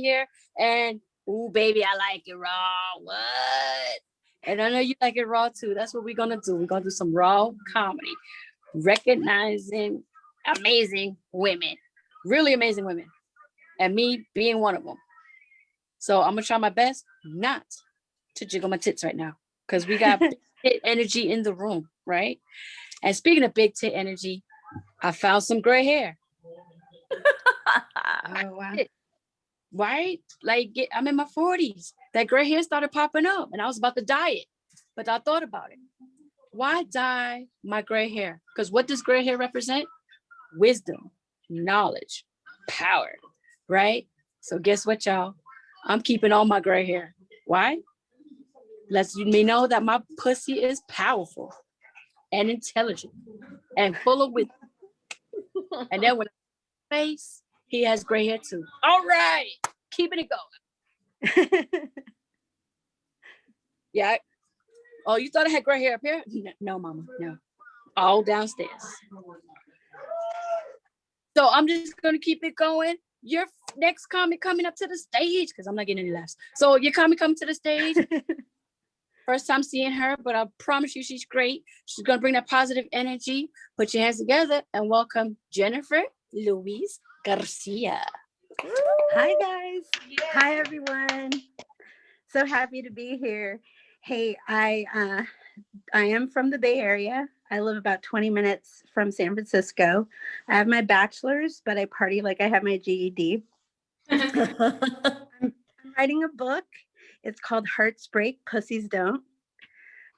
here, and ooh, baby, I like it raw. What? And I know you like it raw too. That's what we're gonna do. We're gonna do some raw comedy, recognizing amazing women, really amazing women, and me being one of them. So I'm gonna try my best not to jiggle my tits right now, because we got big tit energy in the room, right? And speaking of big tit energy, I found some gray hair. Oh, wow. Right? Like, I'm in my 40s. That gray hair started popping up, and I was about to dye it. But I thought about it. Why dye my gray hair? Because what does gray hair represent? Wisdom, knowledge, power, right? So guess what, y'all? I'm keeping all my gray hair. Why? Lets me know that my pussy is powerful and intelligent and full of wisdom. And then when I face, he has gray hair too. All right, keeping it going. Yeah. Oh, you thought I had gray hair up here? No, mama, no. All downstairs. So I'm just gonna keep it going. Your next comic coming up to the stage, because I'm not getting any laughs. So your comic coming to the stage. First time seeing her, but I promise you she's great. She's gonna bring that positive energy. Put your hands together and welcome Jenifer Louise Garcia. Hi, guys. Yay. Hi, everyone. So happy to be here. Hey, I am from the Bay Area. I live about 20 minutes from San Francisco. I have my bachelor's, but I party like I have my GED. I'm writing a book. It's called Hearts Break, Pussies Don't.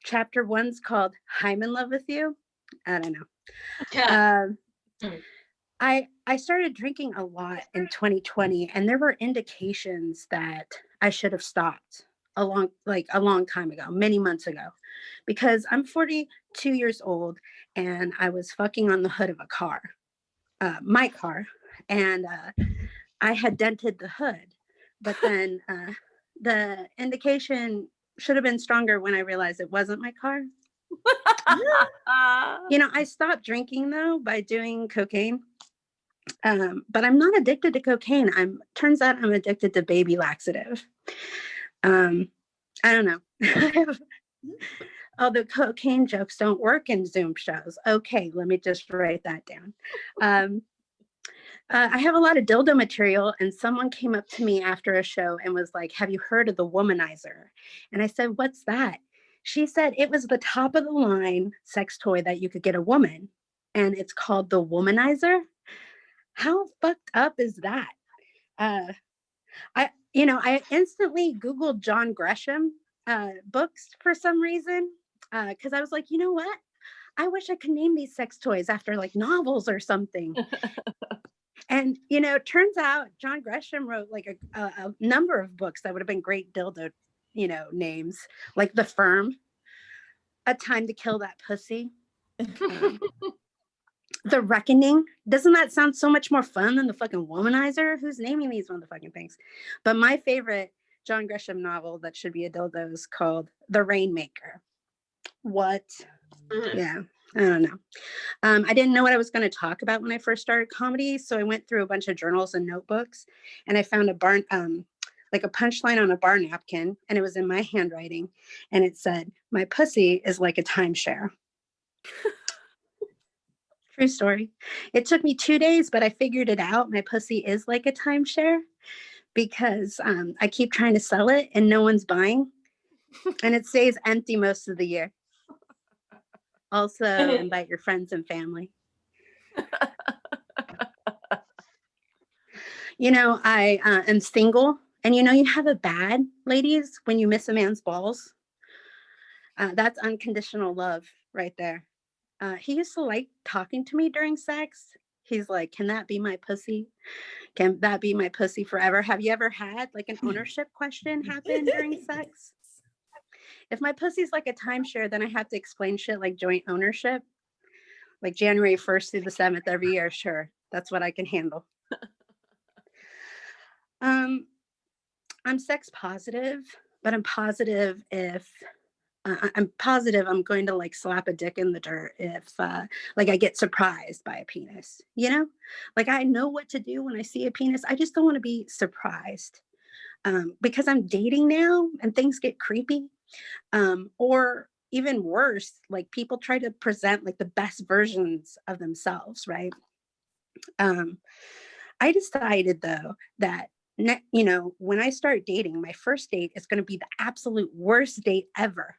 Chapter 1's called I'm in love with you. I don't know. Yeah. I started drinking a lot in 2020, and there were indications that I should have stopped a long time ago, many months ago, because I'm 42 years old and I was fucking on the hood of a car, my car, and I had dented the hood, but then the indication should have been stronger when I realized it wasn't my car. You know, I stopped drinking though by doing cocaine. But I'm not addicted to cocaine. Turns out I'm addicted to baby laxative. I don't know. Oh, the cocaine jokes don't work in Zoom shows. Okay, let me just write that down. I have a lot of dildo material, and someone came up to me after a show and was like, have you heard of the Womanizer? And I said, what's that? She said it was the top of the line sex toy that you could get a woman, and it's called the Womanizer. How fucked up is that? I instantly Googled John Grisham books for some reason, because I was like, you know what? I wish I could name these sex toys after like novels or something. And, turns out John Grisham wrote like a number of books that would have been great dildo, names, like The Firm, A Time to Kill That Pussy. The Reckoning. Doesn't that sound so much more fun than the fucking Womanizer? Who's naming these motherfucking things? But my favorite John Grisham novel that should be a dildo is called The Rainmaker. What? Yeah, I don't know. I didn't know what I was going to talk about when I first started comedy, so I went through a bunch of journals and notebooks, and I found a punchline on a bar napkin, and it was in my handwriting, and it said, "My pussy is like a timeshare." True story. It took me 2 days, but I figured it out. My pussy is like a timeshare because I keep trying to sell it and no one's buying, and it stays empty most of the year. Also, invite your friends and family. I am single, and you have a bad, ladies, when you miss a man's balls. That's unconditional love right there. He used to like talking to me during sex. He's like, can that be my pussy? Can that be my pussy forever? Have you ever had like an ownership question happen during sex? If my pussy's like a timeshare, then I have to explain shit like joint ownership. Like January 1st through the 7th every year. Sure, that's what I can handle. I'm sex positive, but I'm positive I'm going to like slap a dick in the dirt if like I get surprised by a penis, like I know what to do when I see a penis. I just don't want to be surprised. because I'm dating now and things get creepy. Or even worse, like people try to present like the best versions of themselves, right? I decided though that when I start dating, my first date is going to be the absolute worst date ever.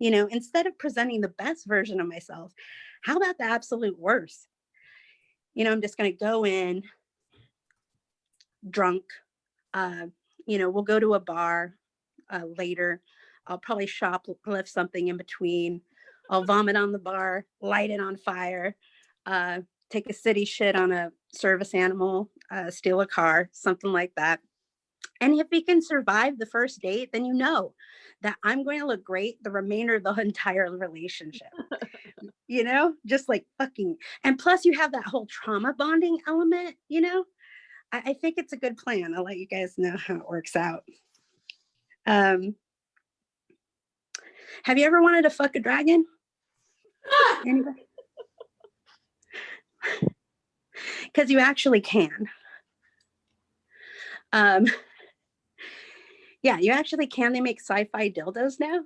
Instead of presenting the best version of myself, how about the absolute worst? I'm just going to go in drunk. We'll go to a bar later. I'll probably shoplift something in between. I'll vomit on the bar, light it on fire, take a city shit on a service animal, steal a car, something like that. And if we can survive the first date, then that I'm going to look great the remainder of the entire relationship. Just like fucking. And plus you have that whole trauma bonding element, I think it's a good plan. I'll let you guys know how it works out. Have you ever wanted to fuck a dragon? Anybody? Because you actually can. Yeah, you actually can. They make sci-fi dildos now.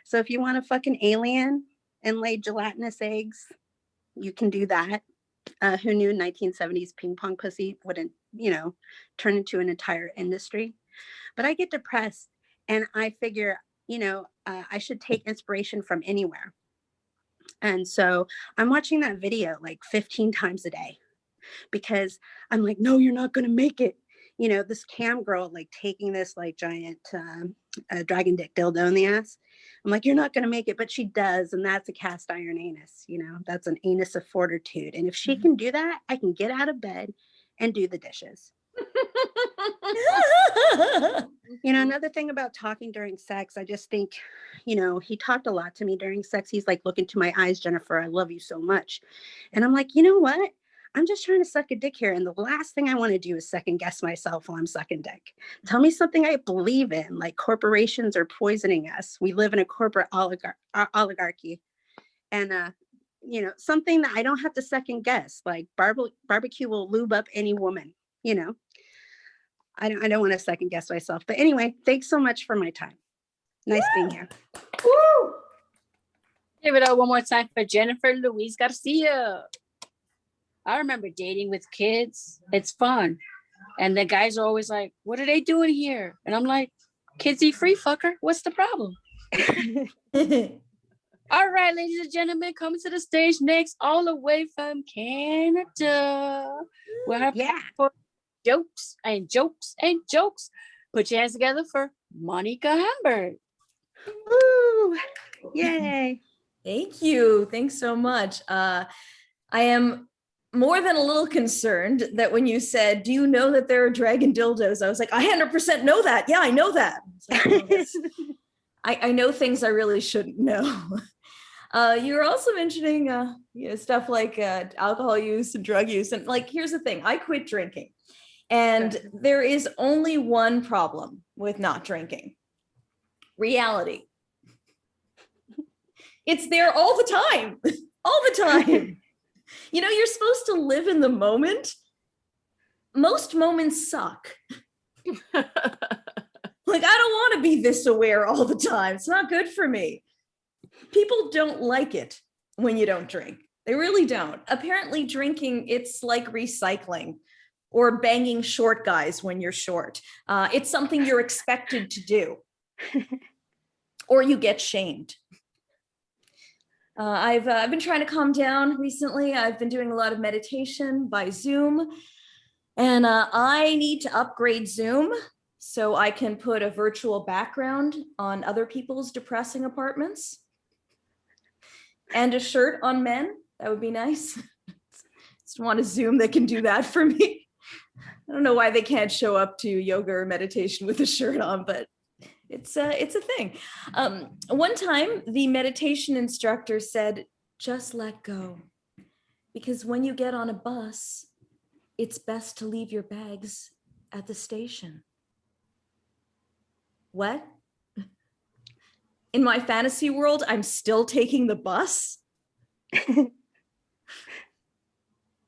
So if you want to fuck an alien and lay gelatinous eggs, you can do that. Who knew 1970s ping pong pussy wouldn't, turn into an entire industry? But I get depressed and I figure, I should take inspiration from anywhere. And so I'm watching that video like 15 times a day because I'm like, no, you're not going to make it. This cam girl like taking this like giant dragon dick dildo in the ass. I'm like, you're not going to make it, but she does. And that's a cast iron anus. That's an anus of fortitude. And if she can do that, I can get out of bed and do the dishes. Another thing about talking during sex, I just think, he talked a lot to me during sex. He's like, look into my eyes, Jenifer, I love you so much. And I'm like, you know what? I'm just trying to suck a dick here. And the last thing I want to do is second guess myself while I'm sucking dick. Tell me something I believe in, like corporations are poisoning us. We live in a corporate oligarchy. And, something that I don't have to second guess, like barbecue will lube up any woman, I don't want to second guess myself. But anyway, thanks so much for my time. Nice being here. Woo! Give it up one more time for Jenifer Louise Garcia. I remember dating with kids. It's fun. And the guys are always like, what are they doing here? And I'm like, kids eat free, fucker. What's the problem? All right, ladies and gentlemen, coming to the stage next, all the way from Canada. We'll have jokes and jokes and jokes. Put your hands together for Monica Hamburg. Woo! Yay. Thank you. Thanks so much. I am more than a little concerned that when you said, do you know that there are dragon dildos? I was like, I 100% know that. Yeah, I know that. I know things I really shouldn't know. You were also mentioning stuff like alcohol use and drug use. And like, here's the thing, I quit drinking. And there is only one problem with not drinking. Reality. It's there all the time. All the time. You're supposed to live in the moment. Most moments suck. Like, I don't want to be this aware all the time. It's not good for me. People don't like it when you don't drink. They really don't. Apparently drinking, it's like recycling or banging short guys when you're short. It's something you're expected to do. Or you get shamed. I've been trying to calm down recently. I've been doing a lot of meditation by Zoom. And I need to upgrade Zoom so I can put a virtual background on other people's depressing apartments. And a shirt on men. That would be nice. Just want a Zoom that can do that for me. I don't know why they can't show up to yoga or meditation with a shirt on, but it's a thing. One time, the meditation instructor said, just let go. Because when you get on a bus, it's best to leave your bags at the station. What? In my fantasy world, I'm still taking the bus?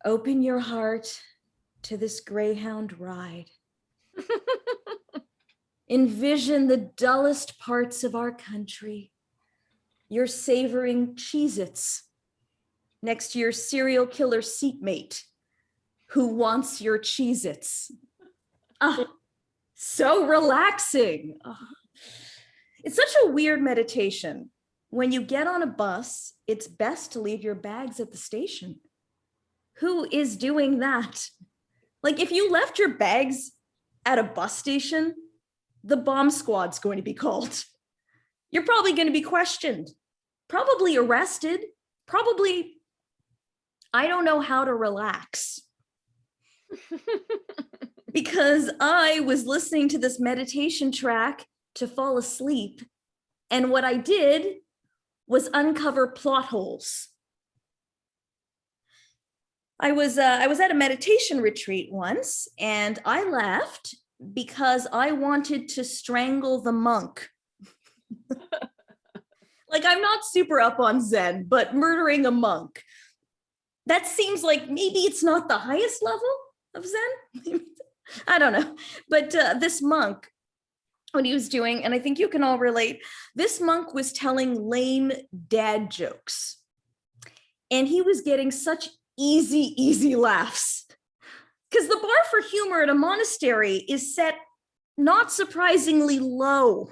Open your heart to this Greyhound ride. Envision the dullest parts of our country. You're savoring Cheez-Its next to your serial killer seatmate who wants your Cheez-Its. So relaxing. It's such a weird meditation. When you get on a bus, it's best to leave your bags at the station. Who is doing that? Like, if you left your bags at a bus station, the bomb squad's going to be called. You're probably going to be questioned, probably arrested, probably, I don't know how to relax. Because I was listening to this meditation track to fall asleep. And what I did was uncover plot holes. I was at a meditation retreat once, and I left because I wanted to strangle the monk. Like, I'm not super up on Zen, but murdering a monk, that seems like maybe it's not the highest level of Zen. I don't know. But this monk, what he was doing, and I think you can all relate, this monk was telling lame dad jokes. And he was getting such easy laughs. Because the bar for humor at a monastery is set, not surprisingly, low.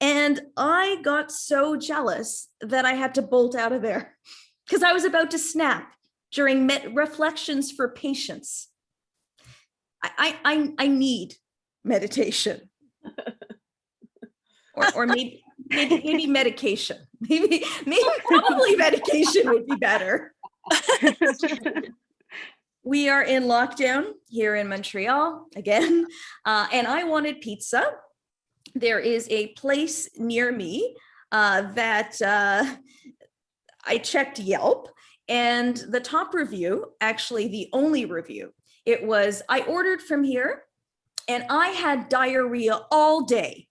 And I got so jealous that I had to bolt out of there because I was about to snap during reflections for patience. I need meditation, or maybe medication. Maybe probably medication would be better. We are in lockdown here in Montreal again, and I wanted pizza. There is a place near me that I checked Yelp, and the top review, actually the only review, it was, I ordered from here and I had diarrhea all day.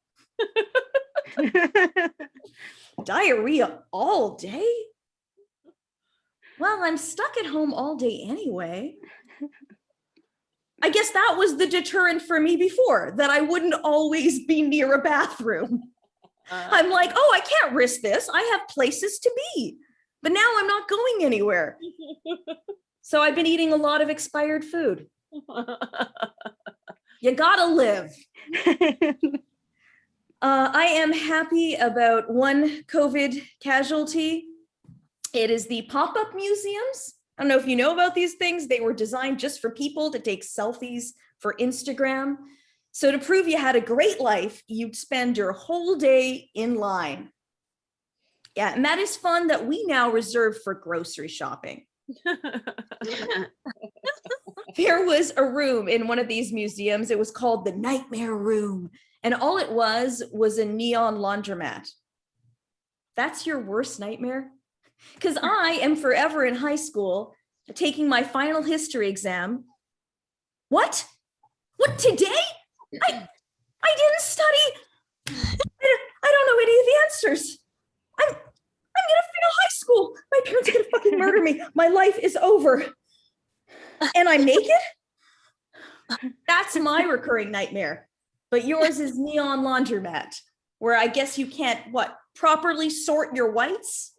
Diarrhea all day? Well, I'm stuck at home all day anyway. I guess that was the deterrent for me before, that I wouldn't always be near a bathroom. I'm like, oh, I can't risk this. I have places to be. But now I'm not going anywhere. So I've been eating a lot of expired food. You gotta live. I am happy about one COVID casualty. It is the pop-up museums. I don't know if you know about these things. They were designed just for people to take selfies for Instagram. So to prove you had a great life, you'd spend your whole day in line. Yeah, and that is fun that we now reserve for grocery shopping. There was a room in one of these museums. It was called the Nightmare Room. And all it was a neon laundromat. That's your worst nightmare? Because I am forever in high school taking my final history exam. What? What, today? I didn't study. I don't know any of the answers. I'm gonna fail high school. My parents are gonna fucking murder me. My life is over. And I make it? That's my recurring nightmare. But yours is neon laundromat, where I guess you can't, properly sort your whites?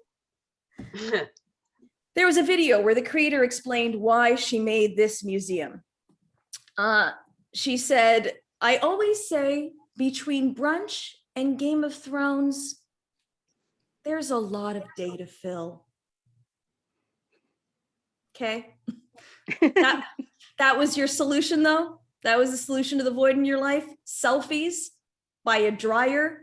There was a video where the creator explained why she made this museum. She said, I always say between brunch and Game of Thrones, there's a lot of day to fill. Okay. That was your solution, though? That was the solution to the void in your life? Selfies by a dryer?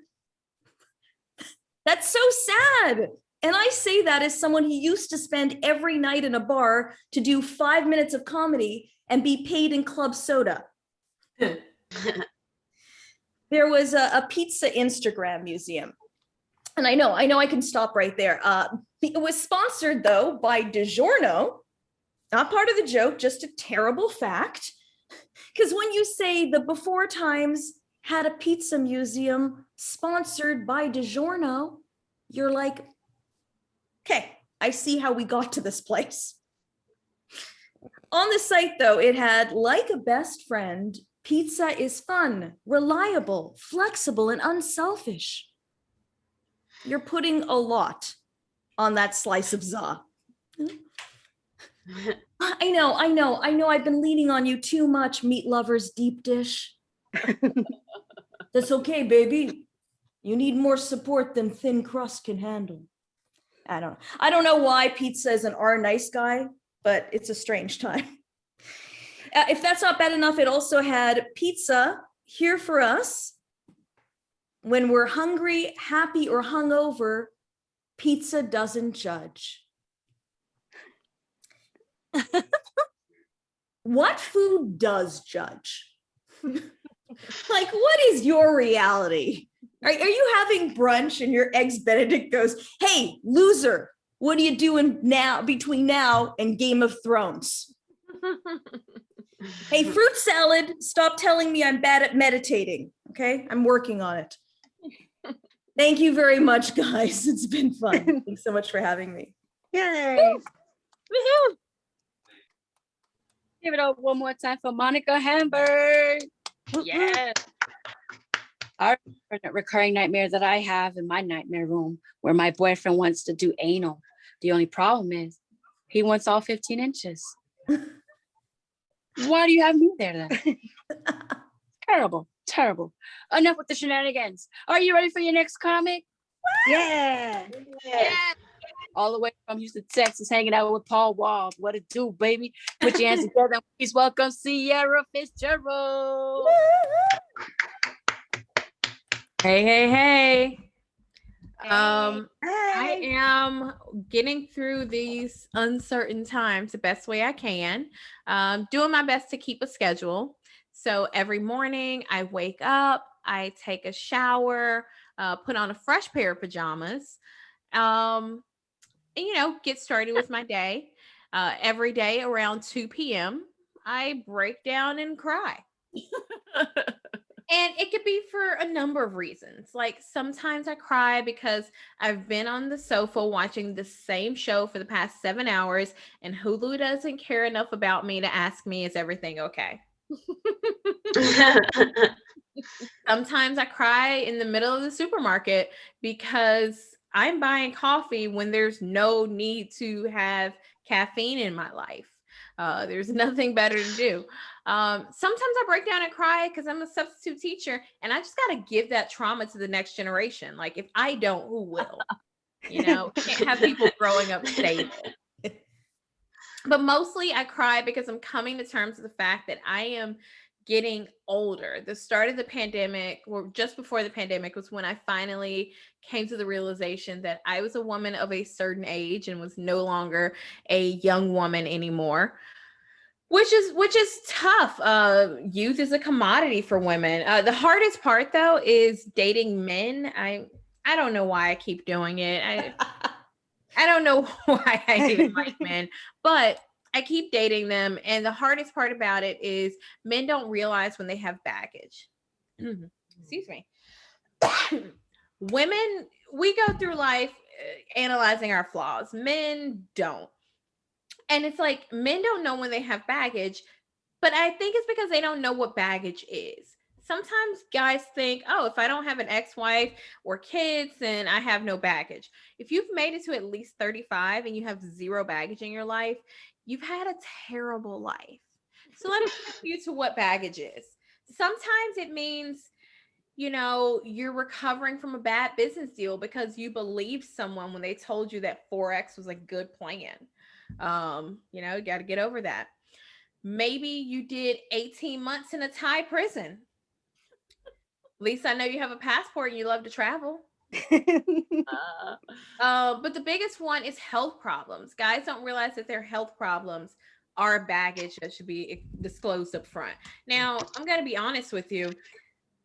That's so sad. And I say that as someone who used to spend every night in a bar to do 5 minutes of comedy and be paid in club soda. There was a pizza Instagram museum. And I know I can stop right there. It was sponsored, though, by DiGiorno. Not part of the joke, just a terrible fact. Because when you say the Before Times had a pizza museum sponsored by DiGiorno, you're like, okay, I see how we got to this place. On the site, though, it had, like a best friend, Pizza is fun, reliable, flexible, and unselfish. You're putting a lot on that slice of za. I know. I've been leaning on you too much, meat lovers deep dish. That's okay, baby. You need more support than thin crust can handle. I don't know why pizza is an R nice guy, but it's a strange time. If that's not bad enough, it also had pizza here for us. When we're hungry, happy, or hungover, pizza doesn't judge. What food does judge? Like, what is your reality? Are you having brunch and your eggs Benedict goes, hey, loser, what are you doing now between now and Game of Thrones? Hey, fruit salad, stop telling me I'm bad at meditating. Okay, I'm working on it. Thank you very much, guys. It's been fun. Thanks so much for having me. Yay. Woohoo! Give it up one more time for Monica Hamburg. Yeah. Our recurring nightmare that I have in my nightmare room where my boyfriend wants to do anal. The only problem is he wants all 15 inches. Why do you have me there then? Terrible, terrible. Enough with the shenanigans. Are you ready for your next comic? Yeah. Yeah. All the way from Houston, Texas, hanging out with Paul Wall. What it do, baby? Put your hands together. Please welcome Sierra Fitzgerald. Hey. Hey. I am getting through these uncertain times the best way I can. Doing my best to keep a schedule. So every morning I wake up, I take a shower, put on a fresh pair of pajamas, and, get started with my day. Every day around 2 p.m., I break down and cry. And it could be for a number of reasons. Like sometimes I cry because I've been on the sofa watching the same show for the past 7 hours and Hulu doesn't care enough about me to ask me, is everything okay? Sometimes I cry in the middle of the supermarket because I'm buying coffee when there's no need to have caffeine in my life. There's nothing better to do. Sometimes I break down and cry because I'm a substitute teacher and I just got to give that trauma to the next generation. Like if I don't, who will? Can't have people growing up stable. But mostly I cry because I'm coming to terms with the fact that I am getting older. The start of the pandemic, or just before the pandemic, was when I finally came to the realization that I was a woman of a certain age and was no longer a young woman anymore. Which is tough. Youth is a commodity for women. The hardest part, though, is dating men. I don't know why I keep doing it. I don't know why I even like men, but I keep dating them. And the hardest part about it is men don't realize when they have baggage. Excuse me. Women, we go through life analyzing our flaws. Men don't. And it's like men don't know when they have baggage, but I think it's because they don't know what baggage is. Sometimes guys think, oh, if I don't have an ex-wife or kids, then I have no baggage. If you've made it to at least 35 and you have zero baggage in your life, you've had a terrible life. So let me take you to what baggage is. Sometimes it means, you're recovering from a bad business deal because you believed someone when they told you that Forex was a good plan. You got to get over that. Maybe you did 18 months in a Thai prison. At least I know you have a passport and you love to travel. But the biggest one is health problems. Guys don't realize that their health problems are baggage that should be disclosed up front. Now, I'm going to be honest with you.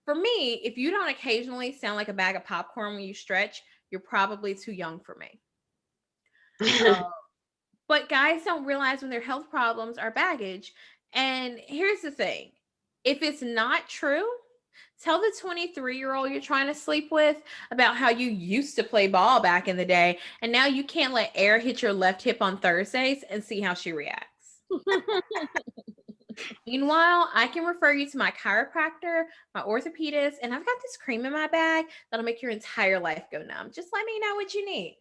For me, if you don't occasionally sound like a bag of popcorn when you stretch, you're probably too young for me. But guys don't realize when their health problems are baggage. And here's the thing. If it's not true, tell the 23-year-old you're trying to sleep with about how you used to play ball back in the day. And now you can't let air hit your left hip on Thursdays and see how she reacts. Meanwhile, I can refer you to my chiropractor, my orthopedist, and I've got this cream in my bag that'll make your entire life go numb. Just let me know what you need.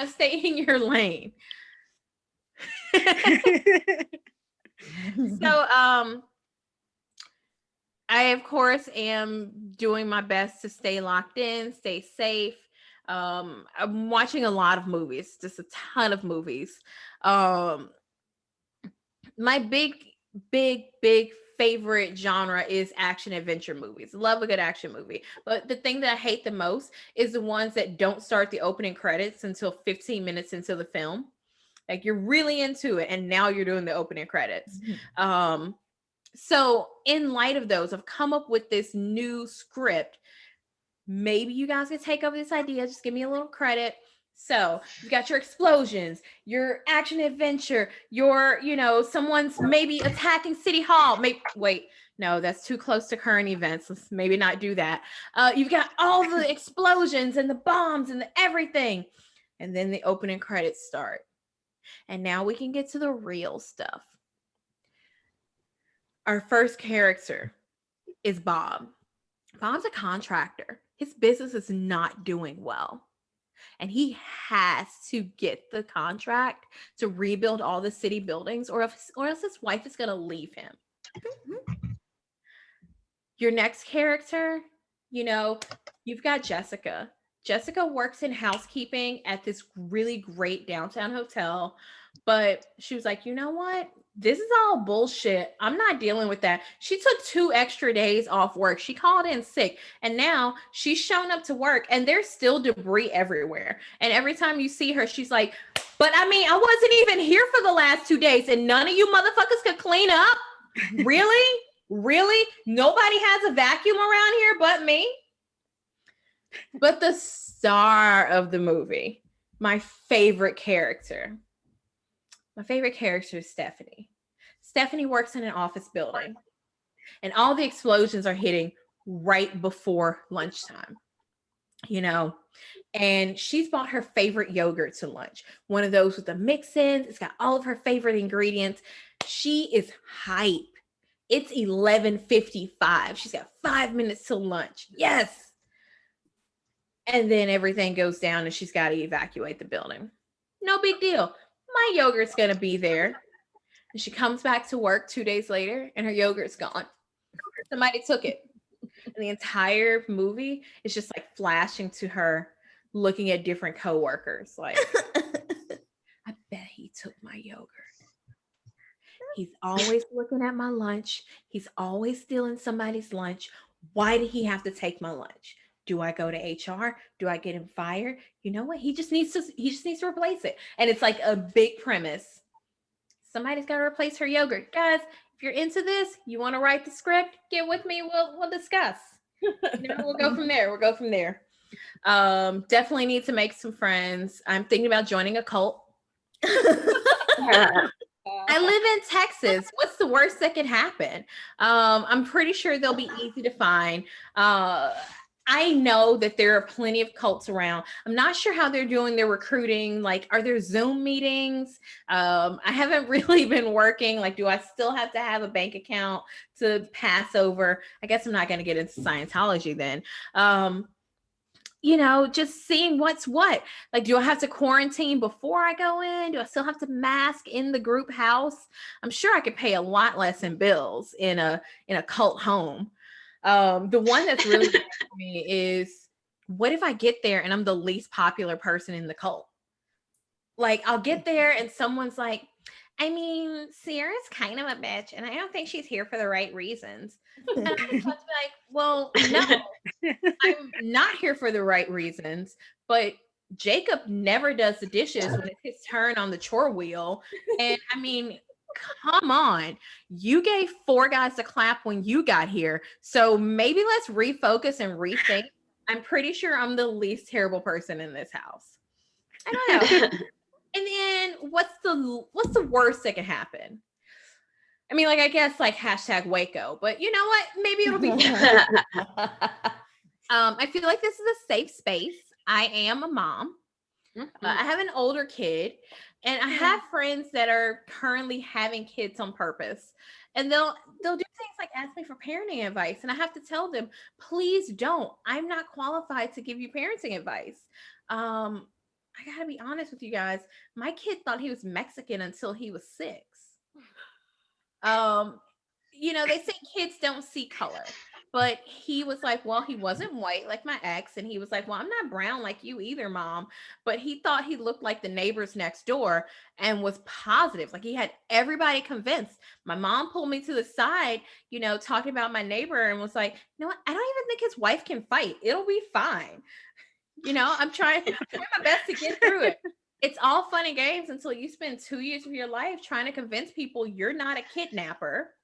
Stay in your lane. So, I, of course, am doing my best to stay locked in, stay safe. I'm watching a lot of movies, just a ton of movies. My big favorite genre is action adventure movies. Love a good action movie. But the thing that I hate the most is the ones that don't start the opening credits until 15 minutes into the film. Like, you're really into it and now you're doing the opening credits. So in light of those, I've come up with this new script. Maybe you guys can take over this idea. Just give me a little credit. So you've got your explosions, your action adventure, your, someone's maybe attacking City Hall. Wait, no, that's too close to current events. Let's maybe not do that. You've got all the explosions and the bombs and the everything. And then the opening credits start. And now we can get to the real stuff. Our first character is Bob. Bob's a contractor. His business is not doing well. And he has to get the contract to rebuild all the city buildings, or else his wife is going to leave him. Your next character, you've got Jessica. Jessica works in housekeeping at this really great downtown hotel, but she was like, you know what? This is all bullshit. I'm not dealing with that. She took 2 extra days off work. She called in sick, and now she's shown up to work and there's still debris everywhere. And every time you see her, she's like, but I wasn't even here for the last 2 days and none of you motherfuckers could clean up. Really? Really? Nobody has a vacuum around here but me? But the star of the movie, my favorite character is Stephanie. Stephanie works in an office building, and all the explosions are hitting right before lunchtime, and she's bought her favorite yogurt to lunch. One of those with the mix-ins. It's got all of her favorite ingredients. She is hype. It's 11:55. She's got 5 minutes till lunch. Yes. And then everything goes down and she's got to evacuate the building. No big deal. My yogurt's going to be there. And she comes back to work 2 days later and her yogurt's gone. Somebody took it. And the entire movie is just like flashing to her looking at different coworkers. Like, I bet he took my yogurt. He's always looking at my lunch. He's always stealing somebody's lunch. Why did he have to take my lunch? Do I go to HR? Do I get him fired? You know what? He just needs to replace it. And it's like a big premise. Somebody's got to replace her yogurt. Guys, if you're into this, you want to write the script, get with me. We'll discuss. We'll go from there. Definitely need to make some friends. I'm thinking about joining a cult. I live in Texas. What's the worst that could happen? I'm pretty sure they'll be easy to find. I know that there are plenty of cults around. I'm not sure how they're doing their recruiting. Like, are there Zoom meetings? I haven't really been working. Like, do I still have to have a bank account to pass over? I guess I'm not going to get into Scientology then. Just seeing what's what. Like, do I have to quarantine before I go in? Do I still have to mask in the group house? I'm sure I could pay a lot less in bills in a cult home. The one that's really bad for me is, what if I get there and I'm the least popular person in the cult? Like, I'll get there and someone's like, Sierra's kind of a bitch and I don't think she's here for the right reasons. And I'm just like, well, no, I'm not here for the right reasons, but Jacob never does the dishes when it's his turn on the chore wheel. And come on, you gave 4 guys a clap when you got here. So maybe let's refocus and rethink. I'm pretty sure I'm the least terrible person in this house. I don't know. And then what's the worst that can happen? I guess hashtag Waco, but you know what? Maybe it'll be I feel like this is a safe space. I am a mom. Mm-hmm. I have an older kid, and I have friends that are currently having kids on purpose. And they'll do things like ask me for parenting advice. And I have to tell them, please don't. I'm not qualified to give you parenting advice. I gotta be honest with you guys. My kid thought he was Mexican until he was 6. They say kids don't see color, but he was like, well, he wasn't white like my ex. And he was like, well, I'm not brown like you either, mom. But he thought he looked like the neighbors next door and was positive. Like he had everybody convinced. My mom pulled me to the side, talking about my neighbor and was like, you know what? I don't even think his wife can fight. It'll be fine. I'm trying my best to get through it. It's all fun and games until you spend 2 years of your life trying to convince people you're not a kidnapper.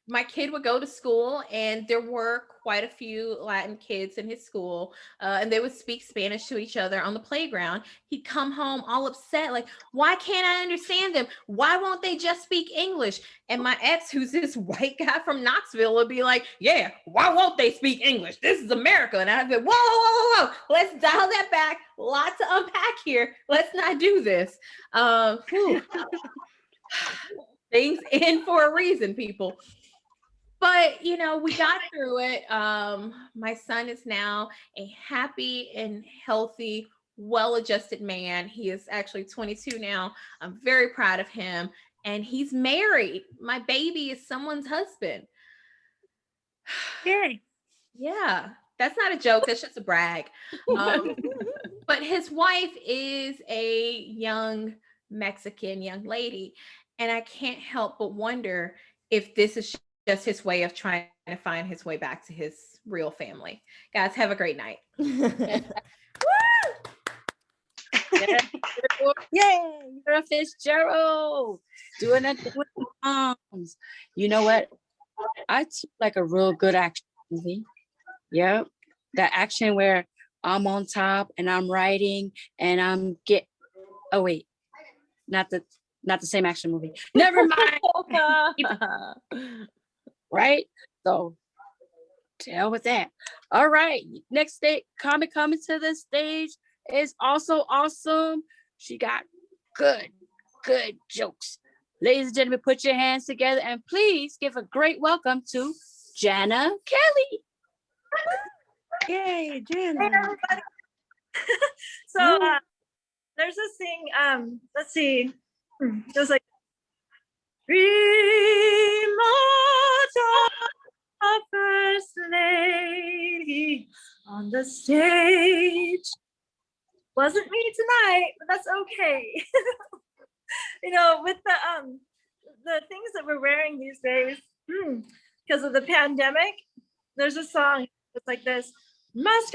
My kid would go to school and there were quite a few Latin kids in his school, and they would speak Spanish to each other on the playground. He'd come home all upset, like, why can't I understand them? Why won't they just speak English? And my ex, who's this white guy from Knoxville, would be like, yeah, why won't they speak English? This is America. And I'd be, whoa, let's dial that back. Lots to unpack here. Let's not do this. Things end for a reason, people. But, we got through it. My son is now a happy and healthy, well-adjusted man. He is actually 22 now. I'm very proud of him. And he's married. My baby is someone's husband. Yay. Yeah, that's not a joke. That's just a brag. But his wife is a young Mexican young lady. And I can't help but wonder if this is just his way of trying to find his way back to his real family. Guys, have a great night. Yay! You're a Fitzgerald doing it with moms. You know what? I like a real good action movie. Yep. That action where I'm on top and I'm writing and oh wait, not the same action movie. Never mind. Right? So deal with that. All right. Next state comic coming to the stage is also awesome. She got good jokes. Ladies and gentlemen, put your hands together and please give a great welcome to Jana Kelley. Yay, Jana. Hey, everybody. So there's this thing, let's see. It was like a first lady on the stage. Wasn't me tonight, but that's okay. With the things that we're wearing these days, because of the pandemic, there's a song that's like this: masquerade,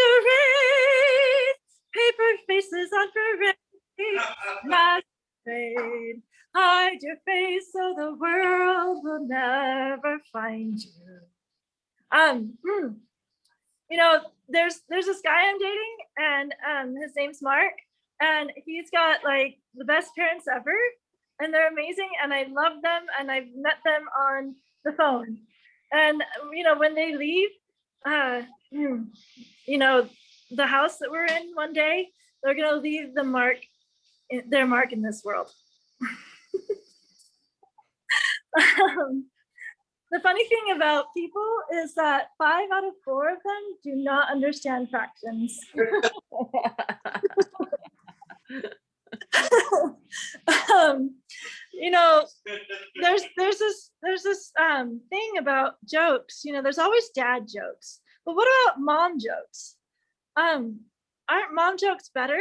paper faces on parade, masquerade, hide your face so the world will never find you. There's this guy I'm dating, and his name's Mark, and he's got like the best parents ever, and they're amazing, and I love them, and I've met them on the phone. And when they leave, the house that we're in one day, they're gonna leave their mark in this world. The funny thing about people is that 5 out of 4 of them do not understand fractions. There's this thing about jokes. There's always dad jokes, but what about mom jokes? Aren't mom jokes better?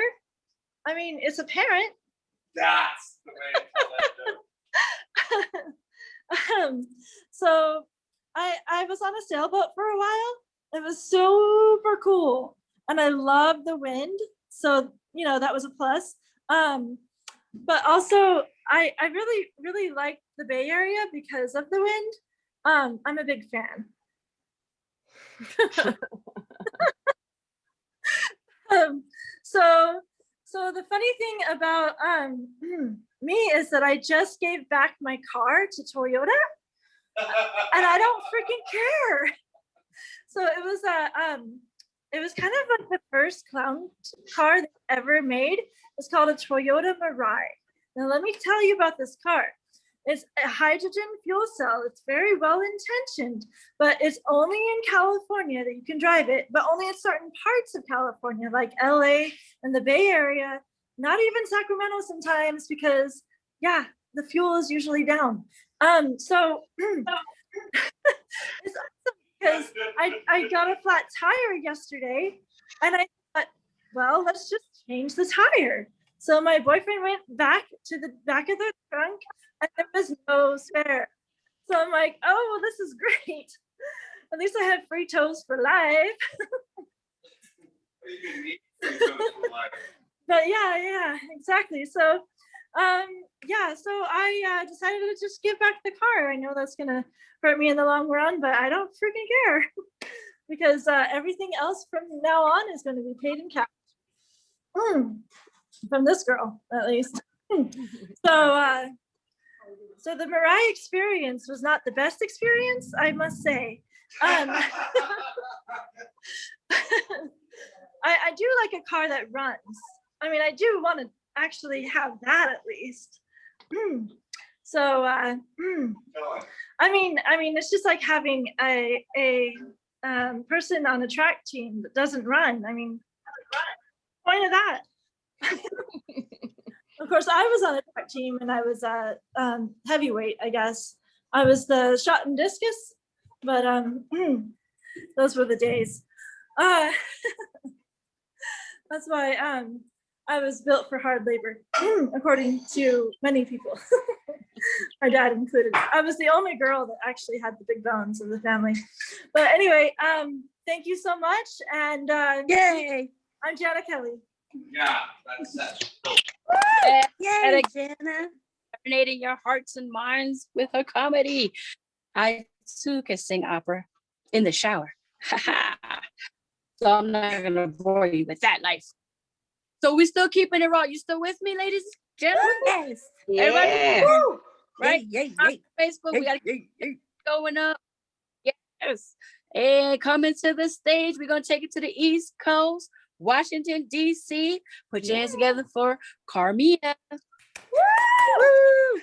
I mean, it's a parent. That's the way to tell that joke. So I was on a sailboat for a while. It was super cool, and I love the wind. So that was a plus. But also I really, really like the Bay Area because of the wind. I'm a big fan. So the funny thing about me is that I just gave back my car to Toyota, and I don't freaking care. So it was kind of like the first clown car they ever made. It's called a Toyota Mirai. Now let me tell you about this car. It's a hydrogen fuel cell. It's very well intentioned, but it's only in California that you can drive it, but only in certain parts of California, like LA and the Bay Area, not even Sacramento sometimes, because yeah, the fuel is usually down. So it's awesome because I got a flat tire yesterday and I thought, well, let's just change the tire. So my boyfriend went back to the back of the trunk and there was no spare. So I'm like, oh, well, this is great. At least I have free toast for life. But yeah, exactly. So so I decided to just give back the car. I know that's gonna hurt me in the long run, but I don't freaking care because everything else from now on is going to be paid in cash. From this girl, at least. So the Mirai experience was not the best experience, I must say. I do like a car that runs. I mean, I do want to actually have that at least. I mean, it's just like having a person on a track team that doesn't run. I mean, point of that. Of course, I was on a track team and I was heavyweight, I guess. I was the shot and discus, but those were the days. That's why I was built for hard labor, according to many people, my dad included. I was the only girl that actually had the big bones of the family. But anyway, thank you so much. And yay! I'm Jana Kelley. Yeah, that's Yay, Jana. Serenading your hearts and minds with her comedy. I too can sing opera in the shower. So I'm not gonna bore you with that life. So we still keeping it raw. You still with me, ladies and gentlemen? Yes. Everybody, woo, right? Yay. Facebook, we gotta keep going up. Yes. And coming to the stage, we're gonna take it to the East Coast, Washington DC. Put your hands together for Carmiya. Woo!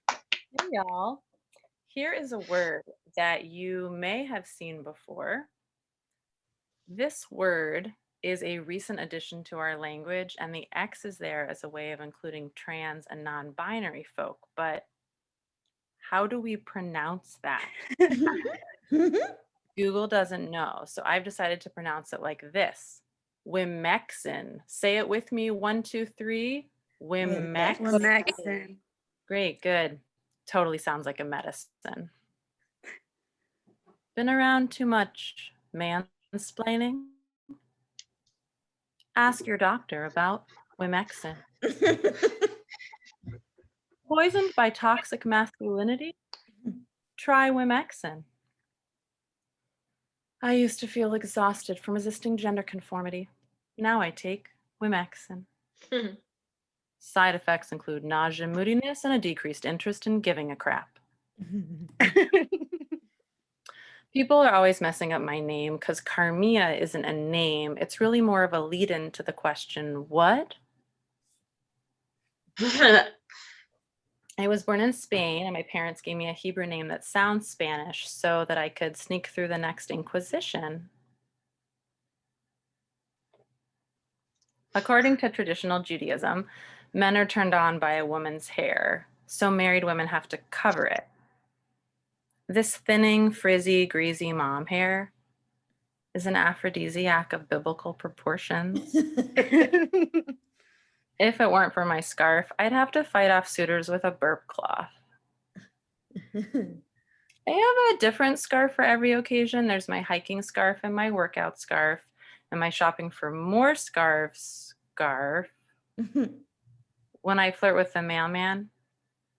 Hey y'all. Here is a word that you may have seen before. This word is a recent addition to our language, and the X is there as a way of including trans and non-binary folk. But how do we pronounce that? Google doesn't know, so I've decided to pronounce it like this. Womexin. Say it with me. 1, 2, 3. Womexin. Great, good. Totally sounds like a medicine. Been around too much mansplaining? Ask your doctor about Womexin. Poisoned by toxic masculinity? Try Womexin. I used to feel exhausted from resisting gender conformity. Now I take Womexin. Side effects include nausea, moodiness, and a decreased interest in giving a crap. People are always messing up my name because Carmiya isn't a name. It's really more of a lead-in to the question, what? I was born in Spain, and my parents gave me a Hebrew name that sounds Spanish so that I could sneak through the next Inquisition. According to traditional Judaism, men are turned on by a woman's hair, so married women have to cover it. This thinning, frizzy, greasy mom hair is an aphrodisiac of biblical proportions. If it weren't for my scarf, I'd have to fight off suitors with a burp cloth. I have a different scarf for every occasion. There's my hiking scarf and my workout scarf, and my shopping for more scarves scarf. When I flirt with the mailman,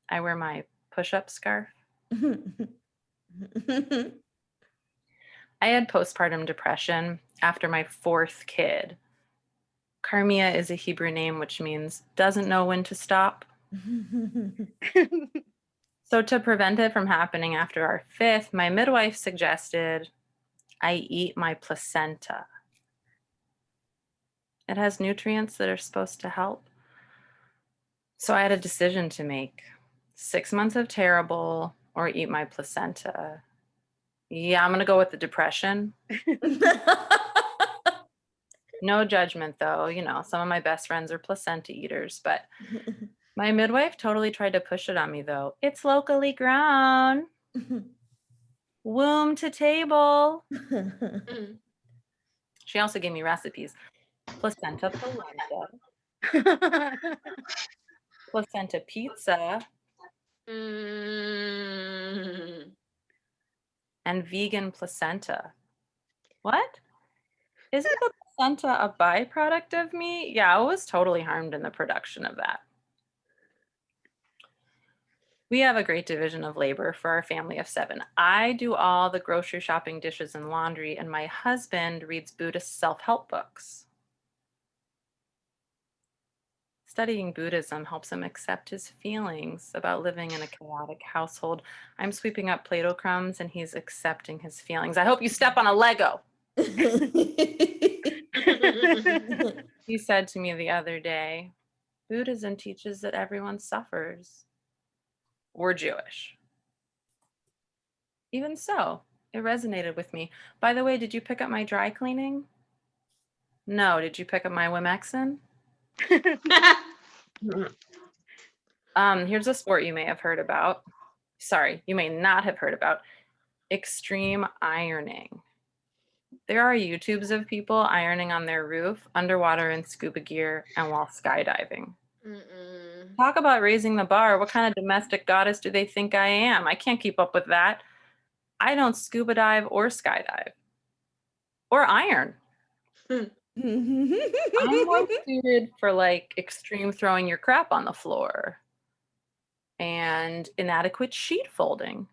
I wear my push-up scarf. I had postpartum depression after my 4th kid. Carmiya is a Hebrew name, which means doesn't know when to stop. So to prevent it from happening after our 5th, my midwife suggested I eat my placenta. It has nutrients that are supposed to help. So I had a decision to make. 6 months of terrible or eat my placenta. Yeah, I'm going to go with the depression. No judgment though. You know, some of my best friends are placenta eaters, but my midwife totally tried to push it on me though. It's locally grown. Womb to table. She also gave me recipes. Placenta polenta, placenta pizza, Mm. and vegan placenta. What? Isn't the placenta a byproduct of meat? Yeah, I was totally harmed in the production of that. We have a great division of labor for our family of 7. I do all the grocery shopping, dishes, and laundry, and my husband reads Buddhist self-help books. Studying Buddhism helps him accept his feelings about living in a chaotic household. I'm sweeping up Play-Doh crumbs and he's accepting his feelings. I hope you step on a Lego. He said to me the other day, Buddhism teaches that everyone suffers. We're Jewish. Even so, it resonated with me. By the way, did you pick up my dry cleaning? No, did you pick up my Womexin? Here's a sport you may have heard about. Sorry, you may not have heard about. Extreme ironing. There are YouTubes of people ironing on their roof, underwater in scuba gear, and while skydiving. Mm-mm. Talk about raising the bar. What kind of domestic goddess do they think I am? I can't keep up with that. I don't scuba dive or skydive. Or iron. I'm more suited for like extreme throwing your crap on the floor and inadequate sheet folding.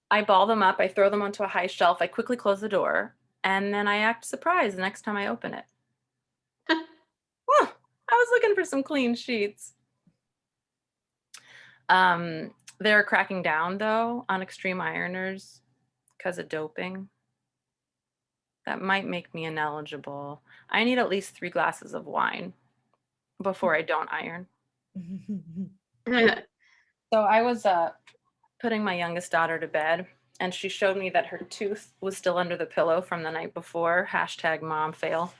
I ball them up, I throw them onto a high shelf, I quickly close the door, and then I act surprised the next time I open it. I was looking for some clean sheets. They're cracking down though on extreme ironers because of doping. That might make me ineligible. I need at least 3 glasses of wine before I don't iron. So I was putting my youngest daughter to bed, and she showed me that her tooth was still under the pillow from the night before. #mom fail.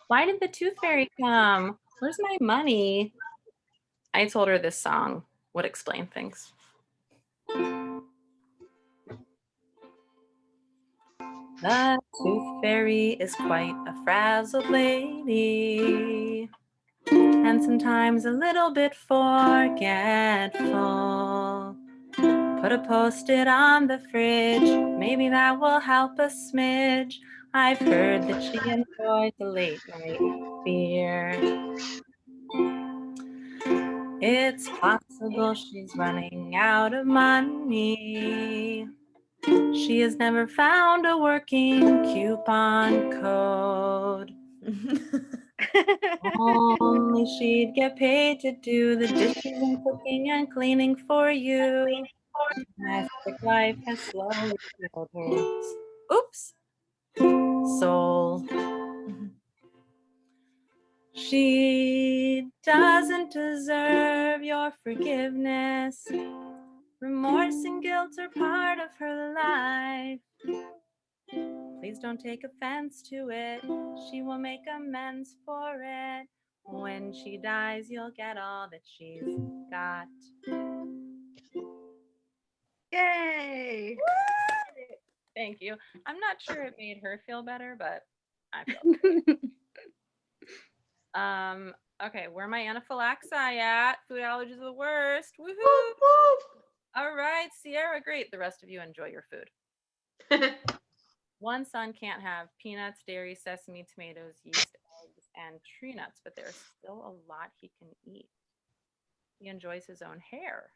Why did the tooth fairy come? Where's my money? I told her this song would explain things. The tooth fairy is quite a frazzled lady, and sometimes a little bit forgetful. Put a Post-it on the fridge, maybe that will help a smidge. I've heard that she enjoys the late night beer. It's possible she's running out of money. She has never found a working coupon code. Only she'd get paid to do the dishes and cooking and cleaning for you. Domestic life has slowly killed her. Oops. Soul. She doesn't deserve your forgiveness. Remorse and guilt are part of her life. Please don't take offense to it. She will make amends for it. When she dies, you'll get all that she's got. Yay! Thank you. I'm not sure it made her feel better, but I felt great. Okay, where my anaphylaxis at? Food allergies are the worst. Woohoo! All right, Sierra, great. The rest of you enjoy your food. One son can't have peanuts, dairy, sesame, tomatoes, yeast, eggs, and tree nuts, but there's still a lot he can eat. He enjoys his own hair.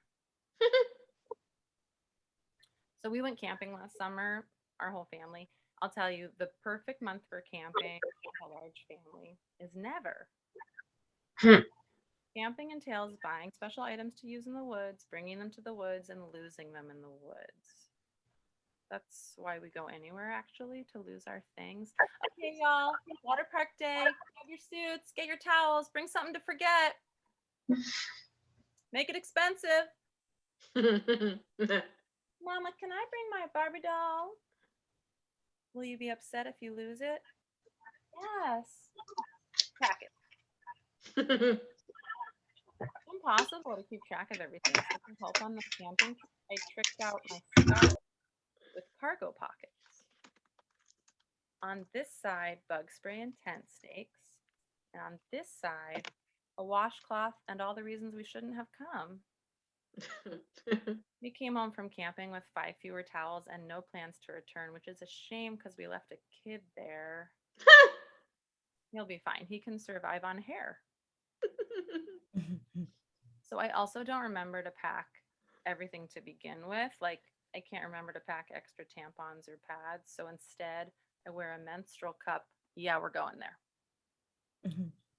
So we went camping last summer, our whole family. I'll tell you, the perfect month for camping with a large family is never. Camping entails buying special items to use in the woods, bringing them to the woods, and losing them in the woods. That's why we go anywhere, actually, to lose our things. Okay, y'all, water park day. Grab your suits, get your towels, bring something to forget. Make it expensive. Mama, can I bring my Barbie doll? Will you be upset if you lose it? Yes. Track it. Impossible to keep track of everything. So to help on the camping trip, I tricked out my scarf with cargo pockets. On this side, bug spray and tent stakes. And on this side, a washcloth and all the reasons we shouldn't have come. We came home from camping with 5 fewer towels and no plans to return, which is a shame because we left a kid there. He'll be fine. He can survive on hair. So I also don't remember to pack everything to begin with. Like, I can't remember to pack extra tampons or pads. So instead, I wear a menstrual cup. Yeah, we're going there.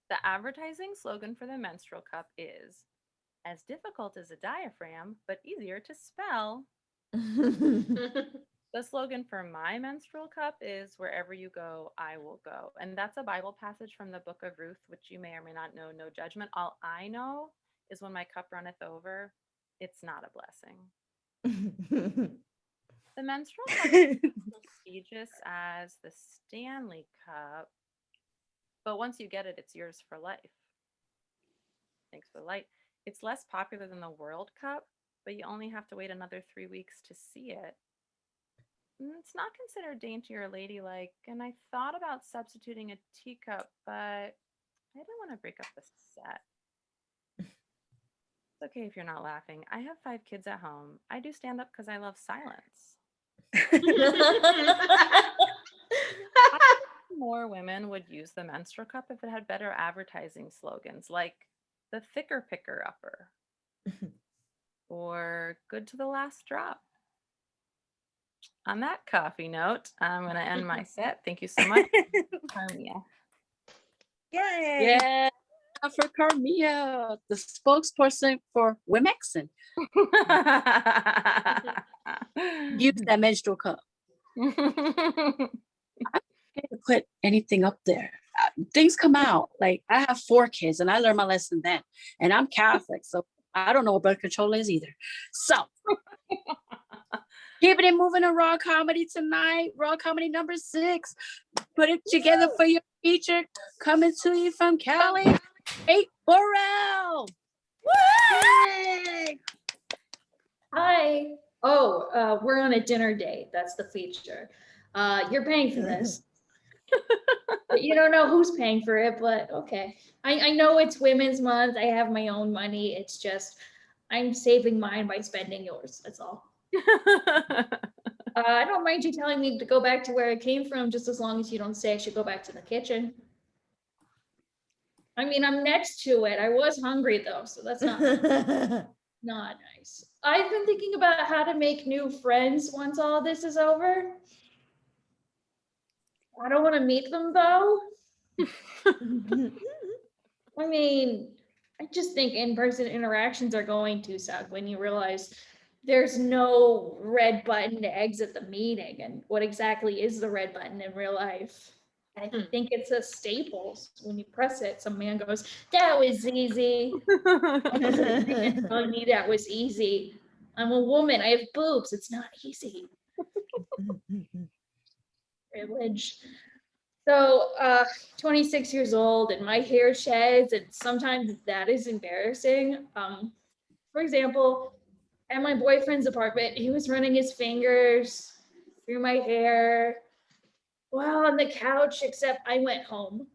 The advertising slogan for the menstrual cup is, as difficult as a diaphragm, but easier to spell. The slogan for my menstrual cup is, wherever you go, I will go. And that's a Bible passage from the book of Ruth, which you may or may not know, no judgment. All I know is when my cup runneth over, it's not a blessing. The menstrual cup is prestigious as the Stanley Cup, but once you get it, it's yours for life. Thanks for the light. It's less popular than the World Cup, but you only have to wait another 3 weeks to see it. It's not considered dainty or ladylike, and I thought about substituting a teacup, but I didn't want to break up the set. It's okay if you're not laughing. I have 5 kids at home. I do stand up because I love silence. More women would use the menstrual cup if it had better advertising slogans like the thicker picker upper or good to the last drop. On that coffee note, I'm going to end my set. Thank you so much, Carmiya. Yay! Yeah, for Carmiya, the spokesperson for Womanizer. Use that menstrual cup. I can't put anything up there. Things come out. Like, I have 4 kids and I learned my lesson then. And I'm Catholic, so I don't know what birth control is either. So keeping it moving on Raw Comedy tonight. Raw Comedy number 6. Put it together for your feature. Coming to you from Kelley, Borrell. Yay! Hi. Oh, we're on a dinner date. That's the feature. You're paying for this. You don't know who's paying for it, but okay. I know it's Women's Month. I have my own money. It's just I'm saving mine by spending yours. That's all. I don't mind you telling me to go back to where I came from, just as long as you don't say I should go back to the kitchen. I mean, I'm next to it. I was hungry though, so that's not not nice. I've been thinking about how to make new friends once all this is over. I don't want to meet them though. I mean, I just think in-person interactions are going to suck when you realize there's no red button to exit the meeting. And what exactly is the red button in real life? I think it's a Staples. When you press it, some man goes, "That was easy." Telling me that was easy. I'm a woman. I have boobs. It's not easy. Privilege. So, 26 years old, and my hair sheds, and sometimes that is embarrassing. For example, at my boyfriend's apartment, he was running his fingers through my hair while on the couch, except I went home.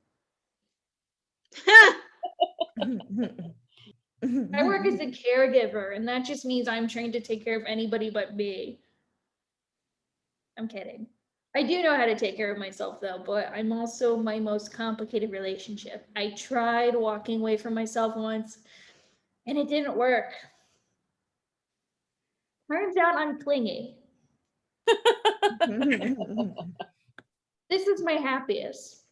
I work as a caregiver, and that just means I'm trained to take care of anybody but me. I'm kidding. I do know how to take care of myself though, but I'm also my most complicated relationship. I tried walking away from myself once, and it didn't work. Turns out I'm clingy. This is my happiest.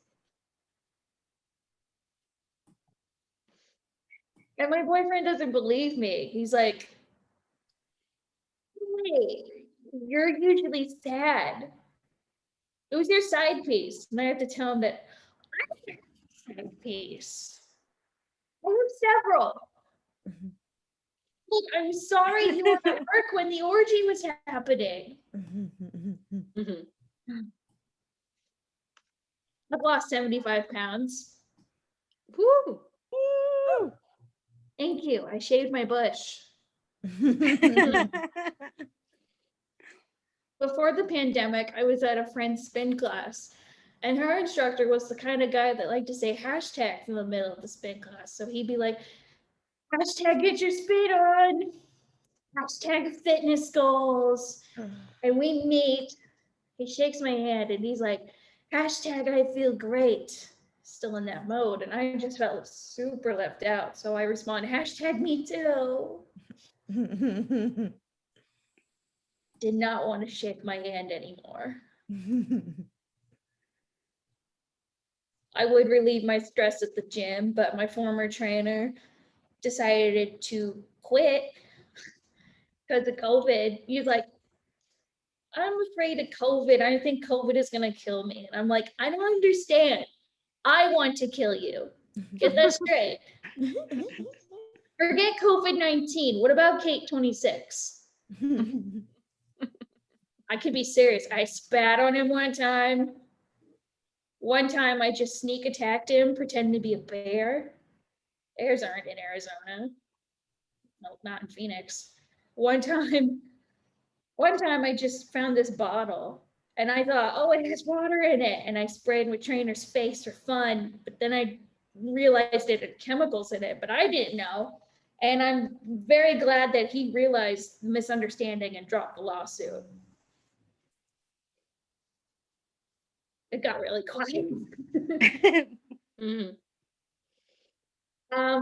And my boyfriend doesn't believe me. He's like, "Hey, you're usually sad. It was your side piece." And I have to tell him that I'm your side piece. I have several. I'm sorry you were at work when the orgy was happening. I've lost 75 pounds. Woo. Thank you. I shaved my bush. Before the pandemic, I was at a friend's spin class, and her instructor was the kind of guy that liked to say hashtags in the middle of the spin class. So he'd be like, hashtag get your spin on, hashtag fitness goals. And we meet, he shakes my hand and he's like, hashtag I feel great. Still in that mode. And I just felt super left out. So I respond, hashtag me too. Did not want to shake my hand anymore. I would relieve my stress at the gym, but my former trainer decided to quit because of COVID. He's like, I'm afraid of COVID. I think COVID is going to kill me. And I'm like, I don't understand. I want to kill you. Get that straight. Forget COVID-19. What about Kate 26? I could be serious. I spat on him one time. One time I just sneak attacked him, pretending to be a bear. Bears aren't in Arizona. No, not in Phoenix. One time I just found this bottle and I thought, oh, it has water in it. And I sprayed my trainer's face for fun. But then I realized it had chemicals in it, but I didn't know. And I'm very glad that he realized the misunderstanding and dropped the lawsuit. It got really quiet.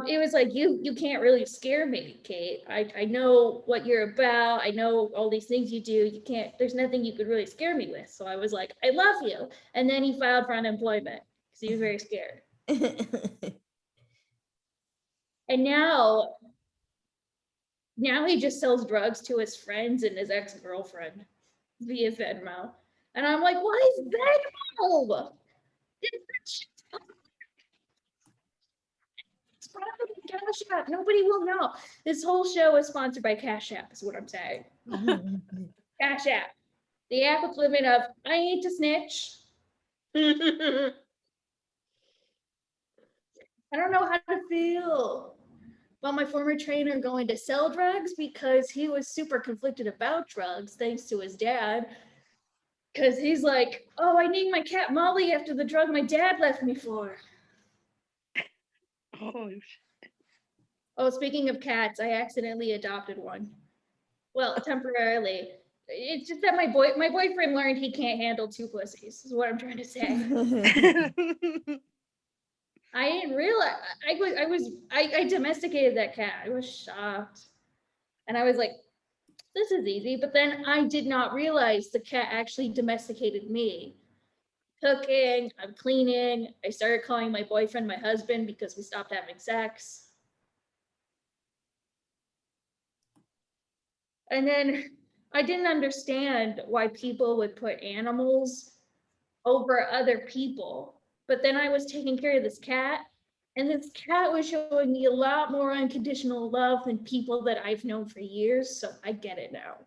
It was like, you can't really scare me, Kate. I know what you're about. I know all these things you do. You can't, there's nothing you could really scare me with. So I was like, I love you. And then he filed for unemployment because he was very scared. And now he just sells drugs to his friends and his ex-girlfriend via Venmo. And I'm like, what is Venmo? It's probably Cash App. Nobody will know. This whole show is sponsored by Cash App, is what I'm saying. Cash App. The app equivalent of, I ain't to snitch. I don't know how to feel about my former trainer going to sell drugs because he was super conflicted about drugs thanks to his dad. Because he's like, oh, I named my cat Molly after the drug my dad left me for. Oh, speaking of cats, I accidentally adopted one. Well, temporarily. It's just that my boyfriend learned he can't handle two pussies, is what I'm trying to say. I didn't realize I domesticated that cat. I was shocked. And I was like, this is easy. But then I did not realize the cat actually domesticated me. Cooking, I'm cleaning. I started calling my boyfriend my husband because we stopped having sex. And then I didn't understand why people would put animals over other people. But then I was taking care of this cat, and this cat was showing me a lot more unconditional love than people that I've known for years. So I get it now.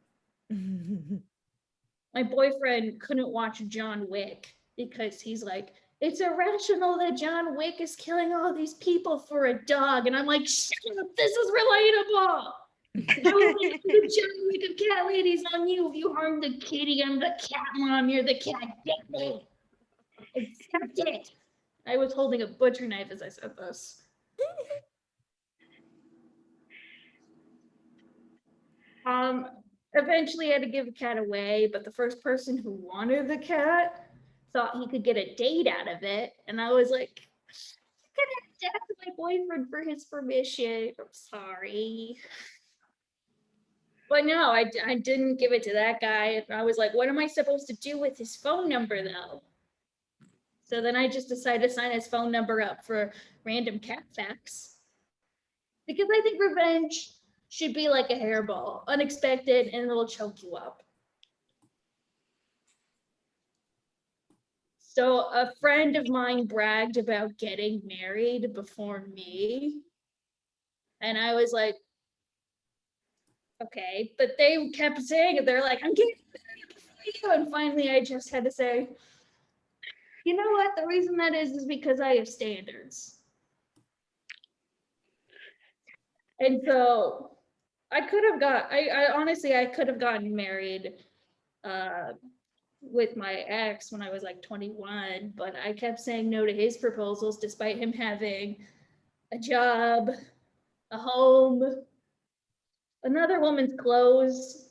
My boyfriend couldn't watch John Wick because he's like, it's irrational that John Wick is killing all these people for a dog. And I'm like, shut up, this is relatable. I will make the John Wick of cat ladies on you. If you harm the kitty, I'm the cat mom, you're the cat daddy. Accept it. I was holding a butcher knife as I said this. Eventually I had to give the cat away, but the first person who wanted the cat thought he could get a date out of it. And I was like, I'm gonna ask my boyfriend for his permission. I'm sorry. But no, I didn't give it to that guy. I was like, what am I supposed to do with his phone number though? So then I just decided to sign his phone number up for random cat facts. Because I think revenge should be like a hairball, unexpected, and it'll choke you up. So a friend of mine bragged about getting married before me. And I was like, okay, but they kept saying it. They're like, I'm getting married before you. And finally, I just had to say, you know what? The reason that is because I have standards. And so I could have I honestly, I could have gotten married with my ex when I was like 21, but I kept saying no to his proposals despite him having a job, a home, another woman's clothes.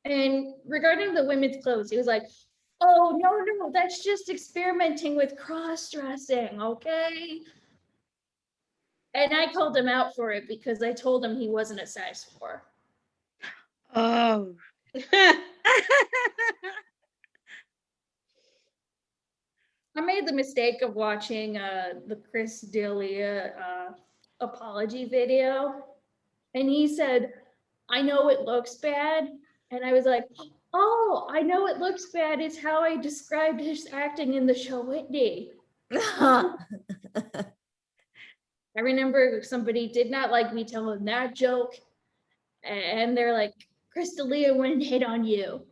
And regarding the women's clothes, he was like, oh, no, that's just experimenting with cross-dressing, okay? And I called him out for it because I told him he wasn't a size 4. Oh. I made the mistake of watching the Chris D'Elia apology video. And he said, I know it looks bad. And I was like, oh, I know it looks bad. It's how I described his acting in the show Whitney. I remember somebody did not like me telling that joke. And they're like, Chris D'Elia wouldn't hit on you.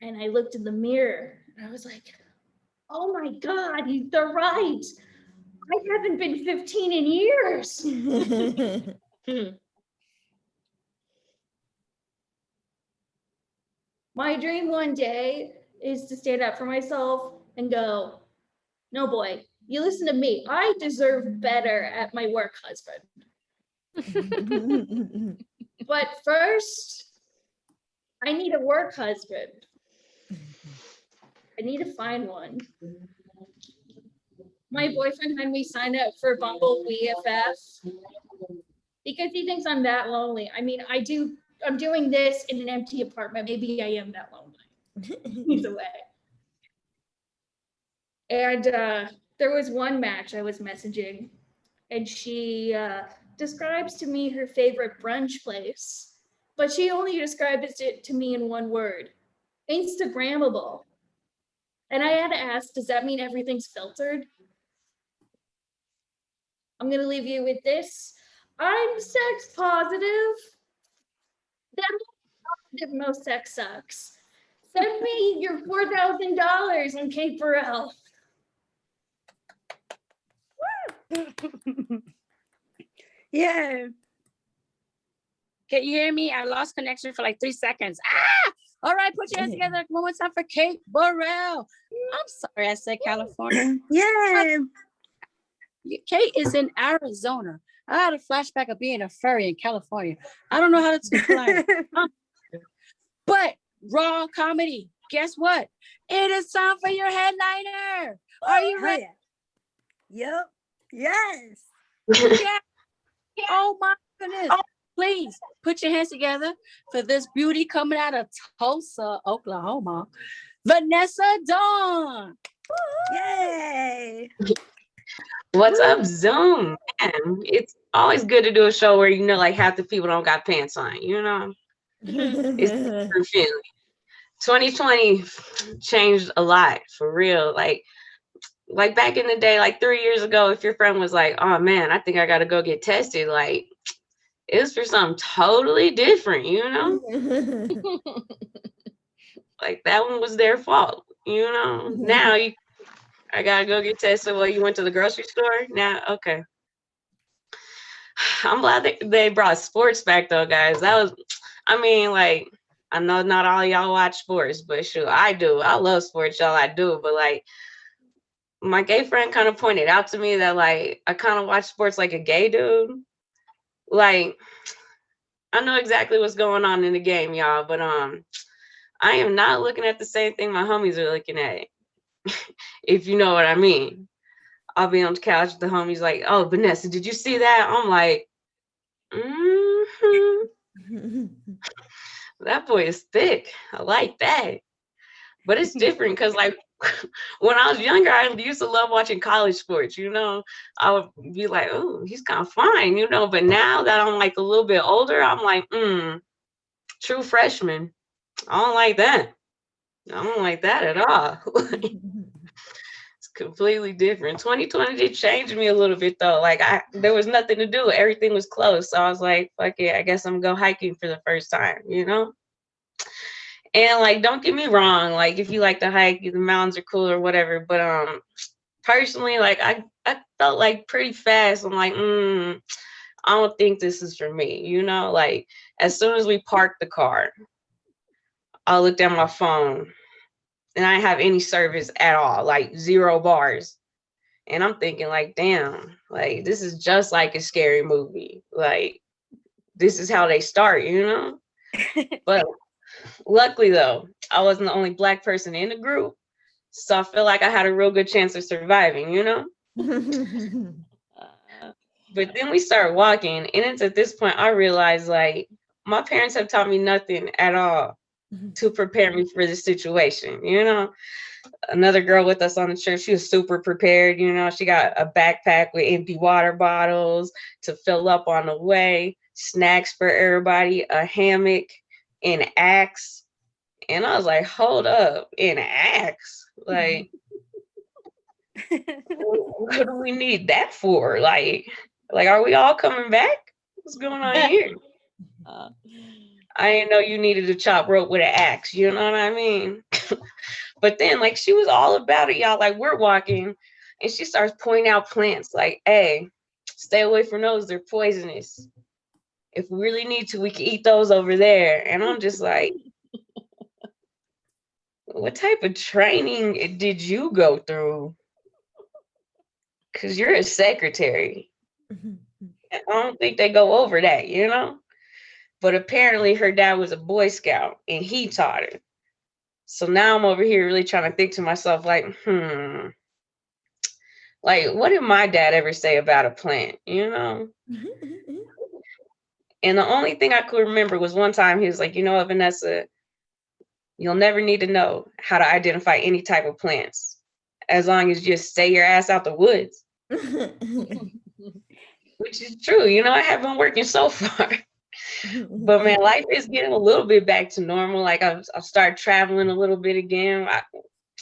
And I looked in the mirror and I was like, oh my God, they're right. I haven't been 15 in years. My dream one day is to stand up for myself and go, no, boy, you listen to me. I deserve better at my work husband. But first, I need a work husband. I need to find one. My boyfriend had me sign up for Bumble BFF because he thinks I'm that lonely. I mean, I'm doing this in an empty apartment. Maybe I am that lonely. Either way. And there was one match I was messaging, and she describes to me her favorite brunch place, but she only describes it to me in one word: Instagrammable. And I had to ask, does that mean everything's filtered? I'm going to leave you with this. I'm sex positive. That most sex sucks. Send me your $4,000 on Kate Borrell. Yeah. Can you hear me? I lost connection for like 3 seconds. Ah! All right, put your hands together one more time for Kate Borrell. I'm sorry I said California. Yeah. Kate is in Arizona. I had a flashback of being a furry in California. I don't know how to speak life. But raw comedy, guess what? It is time for your headliner. Are you ready? Yeah. Yep. Yes. Yeah. Oh my goodness. Please put your hands together for this beauty coming out of Tulsa, Oklahoma, Vanessa Dawn. Yay. What's up, Zoom? Man, it's always good to do a show where like half the people don't got pants on, It's a true feeling. 2020 changed a lot, for real. Like back in the day, like 3 years ago, if your friend was like, oh man, I think I gotta go get tested, like it was for something totally different, Like that one was their fault, Now I gotta go get tested. Well, you went to the grocery store? Now, okay. I'm glad they brought sports back though, guys. That was, like, I know not all of y'all watch sports, but shoot, I do. I love sports, y'all. I do. But like, my gay friend kind of pointed out to me that like I kind of watch sports like a gay dude. Like, I know exactly what's going on in the game, y'all, but I am not looking at the same thing my homies are looking at. If you know what I mean. I'll be on the couch with the homies like, oh, Vanessa, did you see that? I'm like, that boy is thick. I like that. But it's different because like when I was younger, I used to love watching college sports, I would be like, oh, he's kind of fine, but now that I'm like a little bit older, I'm like, true freshman. I don't like that. I don't like that at all. It's completely different. 2020 did change me a little bit though. Like there was nothing to do. Everything was closed. So I was like, fuck it, I guess I'm gonna go hiking for the first time, you know? And like, don't get me wrong, like if you like to hike, the mountains are cool or whatever. But personally, like I felt like pretty fast. I'm like, I don't think this is for me, you know? Like as soon as we parked the car, I looked at my phone and I didn't have any service at all, like 0 bars. And I'm thinking like, damn, like this is just like a scary movie. Like this is how they start, you know? But luckily though, I wasn't the only Black person in the group. So I feel like I had a real good chance of surviving, you know? But then we start walking, and it's at this point I realized like my parents have taught me nothing at all to prepare me for this situation, you know? Another girl with us on the trip, she was super prepared, you know? She got a backpack with empty water bottles to fill up on the way, snacks for everybody, a hammock, an axe. And I was like, hold up, an axe? Like, what do we need that for? Like, are we all coming back? What's going on here? I didn't know you needed to chop rope with an axe, you know what I mean? But then, like, she was all about it, y'all. Like, we're walking, and she starts pointing out plants, like, hey, stay away from those. They're poisonous. If we really need to, we can eat those over there. And I'm just like, what type of training did you go through? Because you're a secretary. I don't think they go over that, you know? But apparently her dad was a Boy Scout and he taught her. So now I'm over here really trying to think to myself, like, like, what did my dad ever say about a plant, you know? And the only thing I could remember was one time he was like, you know what, Vanessa, you'll never need to know how to identify any type of plants as long as you just stay your ass out the woods. Which is true. You know, I have been working so far. But man, life is getting a little bit back to normal. Like I've started traveling a little bit again.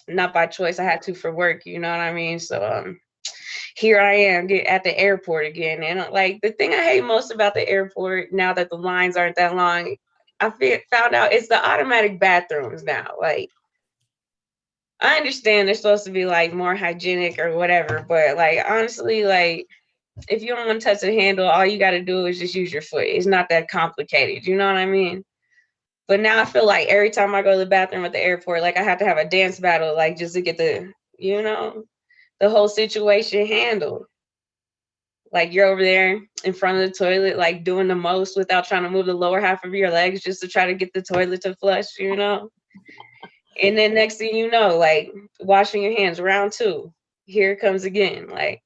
Not by choice. I had to for work. You know what I mean? So here I am at the airport again. And like the thing I hate most about the airport now that the lines aren't that long, I found out it's the automatic bathrooms now. Like I understand they're supposed to be like more hygienic or whatever, but like honestly, like if you don't want to touch the handle, all you got to do is just use your foot. It's not that complicated. You know what I mean? But now I feel like every time I go to the bathroom at the airport, like I have to have a dance battle, like just to get the, you know, the whole situation handled. Like you're over there in front of the toilet, like doing the most without trying to move the lower half of your legs just to try to get the toilet to flush, you know? And then next thing you know, like washing your hands, round 2, here it comes again. Like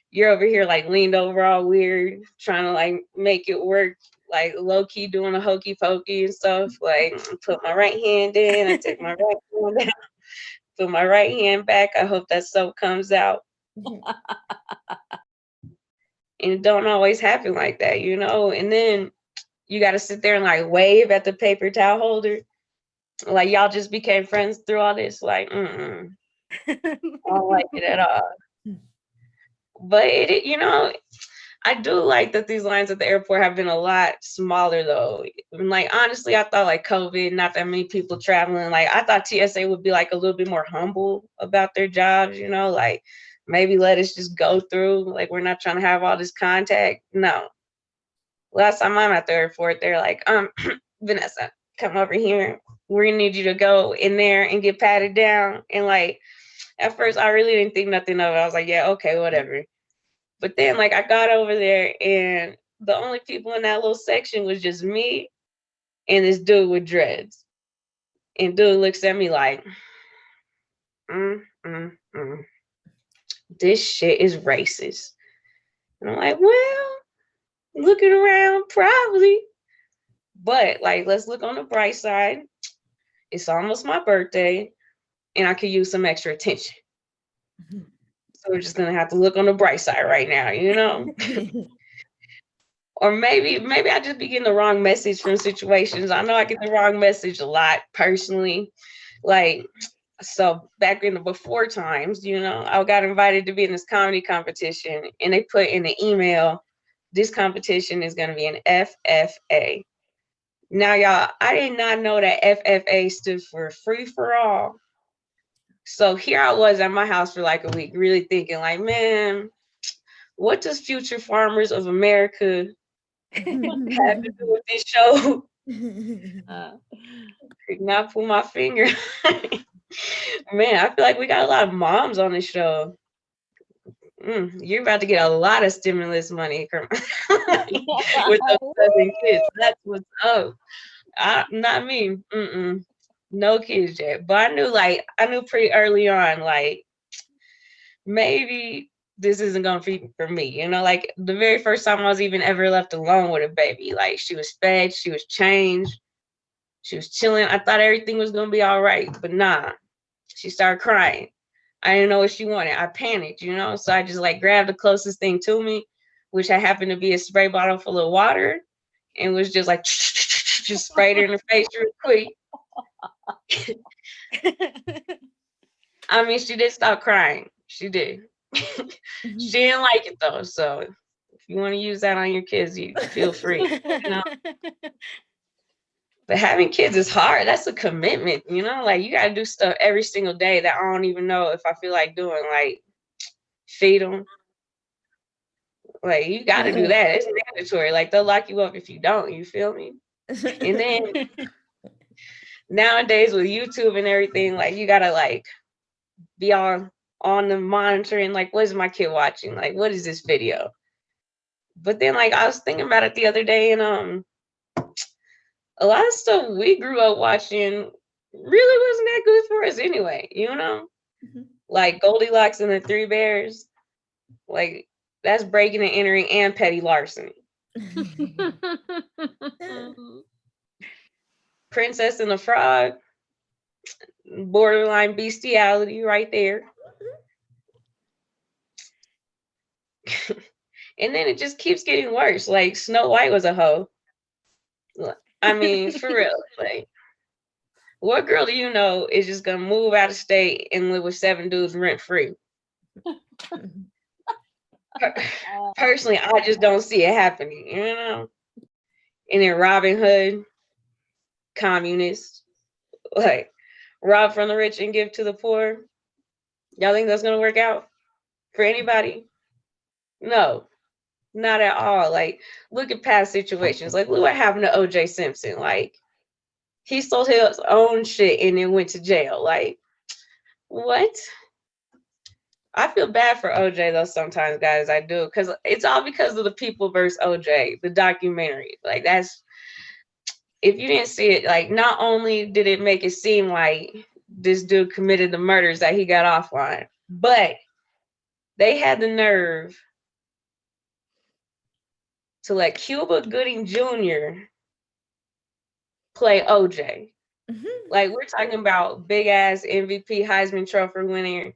you're over here like leaned over all weird, trying to like make it work, like low key doing a hokey pokey and stuff. Like put my right hand in, I take my right hand down, put my right hand back. I hope that soap comes out. And it don't always happen like that, you know? And then you got to sit there and like wave at the paper towel holder. Like y'all just became friends through all this. Like, I don't like it at all. But it, you know, I do like that these lines at the airport have been a lot smaller though. And like honestly, I thought like COVID, not that many people traveling. Like I thought TSA would be like a little bit more humble about their jobs, you know, like maybe let us just go through. Like we're not trying to have all this contact. No. Last time I'm at the airport, they're like, Vanessa, come over here. We're gonna need you to go in there and get patted down. And like at first I really didn't think nothing of it. I was like, yeah, okay, whatever. But then like I got over there and the only people in that little section was just me and this dude with dreads. And dude looks at me like, this shit is racist. And I'm like, well, looking around, probably. But like, let's look on the bright side. It's almost my birthday and I could use some extra attention. So we're just gonna have to look on the bright side right now, you know? Or maybe I just be getting the wrong message from situations. I know I get the wrong message a lot personally. Like So back in the before times, you know, I got invited to be in this comedy competition, and they put in the email, this competition is going to be an FFA. Now, y'all, I did not know that FFA stood for free for all. So here I was at my house for like a week, really thinking like, man, what does Future Farmers of America have to do with this show? Could not pull my finger. Man, I feel like we got a lot of moms on the show. You're about to get a lot of stimulus money with those 7 kids. That's what's up. Not me. No kids yet. But I knew pretty early on, like, maybe this isn't gonna be for me. You know, like the very first time I was even ever left alone with a baby, like she was fed, she was changed, she was chilling. I thought everything was gonna be all right, but nah. She started crying. I didn't know what she wanted. I panicked, you know? So I just like grabbed the closest thing to me, which happened to be a spray bottle full of water, and was just like, just sprayed her in the face real quick. I mean, she did stop crying. She did. She didn't like it though. So if you want to use that on your kids, you feel free. You know? But having kids is hard. That's a commitment, you know? Like, you got to do stuff every single day that I don't even know if I feel like doing, like feed them. Like, you got to do that. It's mandatory. Like, they'll lock you up if you don't. You feel me? And then nowadays with YouTube and everything, like, you got to, like, be on the monitoring. Like, what is my kid watching? Like, what is this video? But then, like, I was thinking about it the other day, and a lot of stuff we grew up watching really wasn't that good for us anyway, you know? Like Goldilocks and the Three Bears, like that's breaking and entering and petty larceny. Princess and the Frog, borderline bestiality right there. And then it just keeps getting worse. Like Snow White was a hoe. I mean, for real, like, what girl do you know is just gonna move out of state and live with 7 dudes rent free? Personally, I just don't see it happening, you know? And then Robin Hood, communist, like, rob from the rich and give to the poor. Y'all think that's gonna work out for anybody? No. Not at all. Like, look at past situations. Like, look what happened to O.J. Simpson. Like, he stole his own shit and then went to jail. Like, what? I feel bad for O.J. though sometimes, guys. I do, because it's all because of the People versus O.J., the documentary. Like, that's, if you didn't see it, like, not only did it make it seem like this dude committed the murders that he got off on, but they had the nerve to let Cuba Gooding Jr. play OJ. Like, we're talking about big ass MVP Heisman Trophy winner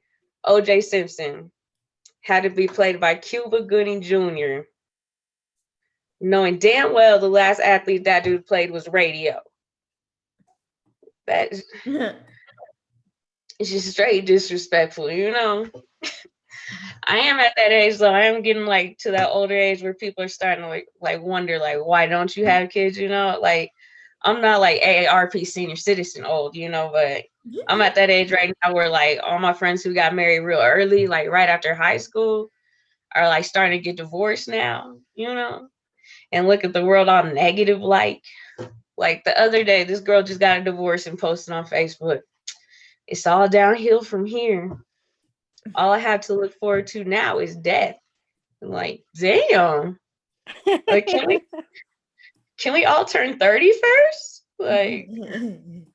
OJ Simpson had to be played by Cuba Gooding Jr., knowing damn well the last athlete that dude played was Radio. That is it's just straight disrespectful, you know? I am at that age though. I am getting like to that older age where people are starting to like wonder, like, why don't you have kids? You know, like, I'm not like AARP senior citizen old, you know, but I'm at that age right now where like all my friends who got married real early, like right after high school, are like starting to get divorced now, you know, and look at the world all negative. Like the other day, this girl just got a divorce and posted on Facebook. It's all downhill from here. All I have to look forward to now is death. I'm like, damn. Like, can we all turn 30 first? Like, and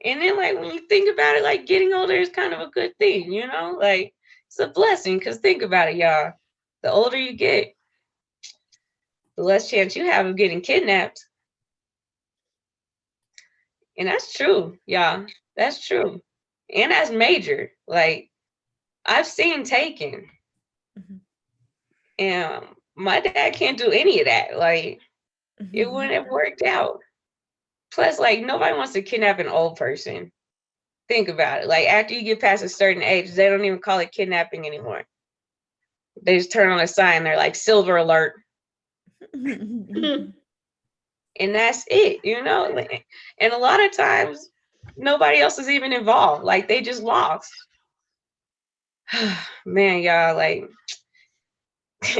then like when you think about it, like getting older is kind of a good thing, you know? Like, it's a blessing, because think about it, y'all. The older you get, the less chance you have of getting kidnapped. And that's true, y'all. That's true. And that's major. Like, I've seen Taken. And my dad can't do any of that. Like, it wouldn't have worked out. Plus, like, nobody wants to kidnap an old person. Think about it. Like after you get past a certain age, they don't even call it kidnapping anymore. They just turn on a sign. They're like silver alert. And that's it, you know? And a lot of times nobody else is even involved. Like they just lost. Man, y'all, like,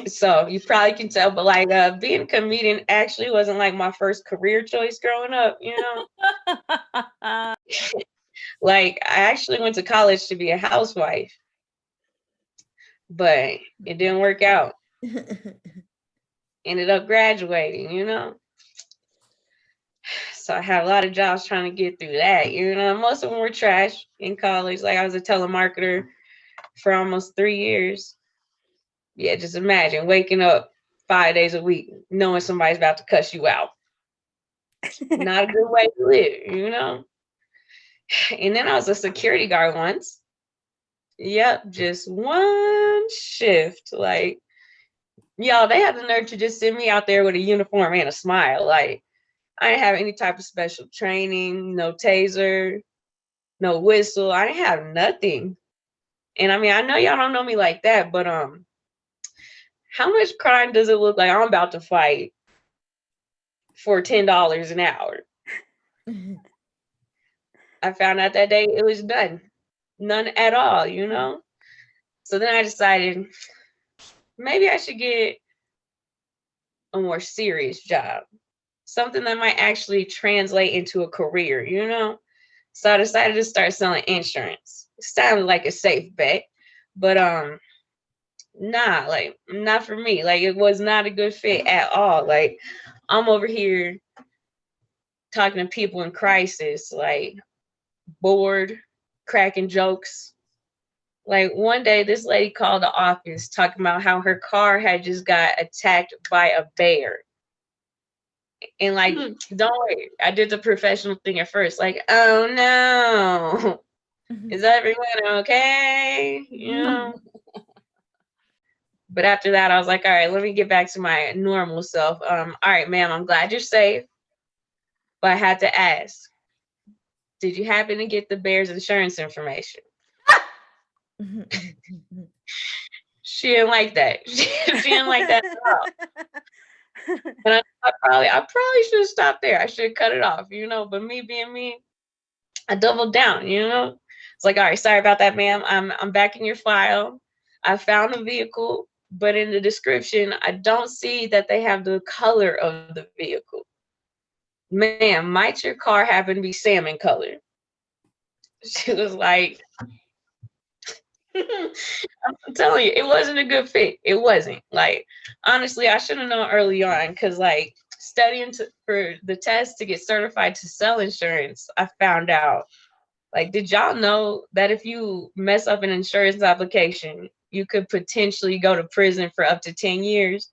so you probably can tell, but like being a comedian actually wasn't like my first career choice growing up, you know? Like I actually went to college to be a housewife, but it didn't work out. Ended up graduating, you know? So I had a lot of jobs trying to get through that, you know? Most of them were trash in college. Like I was a telemarketer for almost 3 years. Yeah, just imagine waking up 5 days a week, knowing somebody's about to cuss you out. Not a good way to live, you know? And then I was a security guard once. Yep, just one shift. Like, y'all, they had the nerve to just send me out there with a uniform and a smile. Like, I didn't have any type of special training, no taser, no whistle. I didn't have nothing. And I mean, I know y'all don't know me like that, but how much crime does it look like I'm about to fight for $10 an hour? I found out that day it was done. None at all, you know? So then I decided maybe I should get a more serious job. Something that might actually translate into a career, you know? So I decided to start selling insurance. It sounded like a safe bet, but nah, like not for me. Like it was not a good fit at all. Like I'm over here talking to people in crisis, like bored, cracking jokes. Like one day this lady called the office talking about how her car had just got attacked by a bear. And like, don't worry, I did the professional thing at first. Like, oh no, is everyone okay? You know? But after that, I was like, all right, let me get back to my normal self. All right, ma'am, I'm glad you're safe. But I had to ask, did you happen to get the bear's insurance information? She didn't like that. She didn't like that at all. And I probably should have stopped there. I should have cut it off, you know. But me being me, I doubled down, you know. It's like, all right, sorry about that, ma'am. I'm back in your file. I found a vehicle, but in the description, I don't see that they have the color of the vehicle. Ma'am, might your car happen to be salmon colored? She was like, I'm telling you, it wasn't a good fit. It wasn't. Like, honestly, I should have known early on because, like, studying for the test to get certified to sell insurance, I found out. Like, did y'all know that if you mess up an insurance application, you could potentially go to prison for up to 10 years?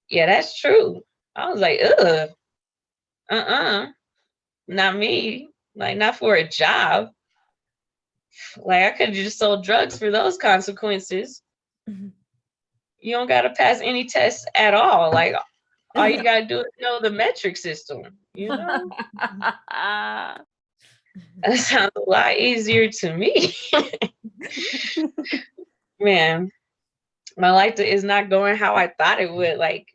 Yeah, that's true. I was like, not me. Like, not for a job. Like, I could have just sold drugs for those consequences. You don't got to pass any tests at all. Like, all you got to do is know the metric system, you know? That sounds a lot easier to me. Man, my life is not going how I thought it would. Like,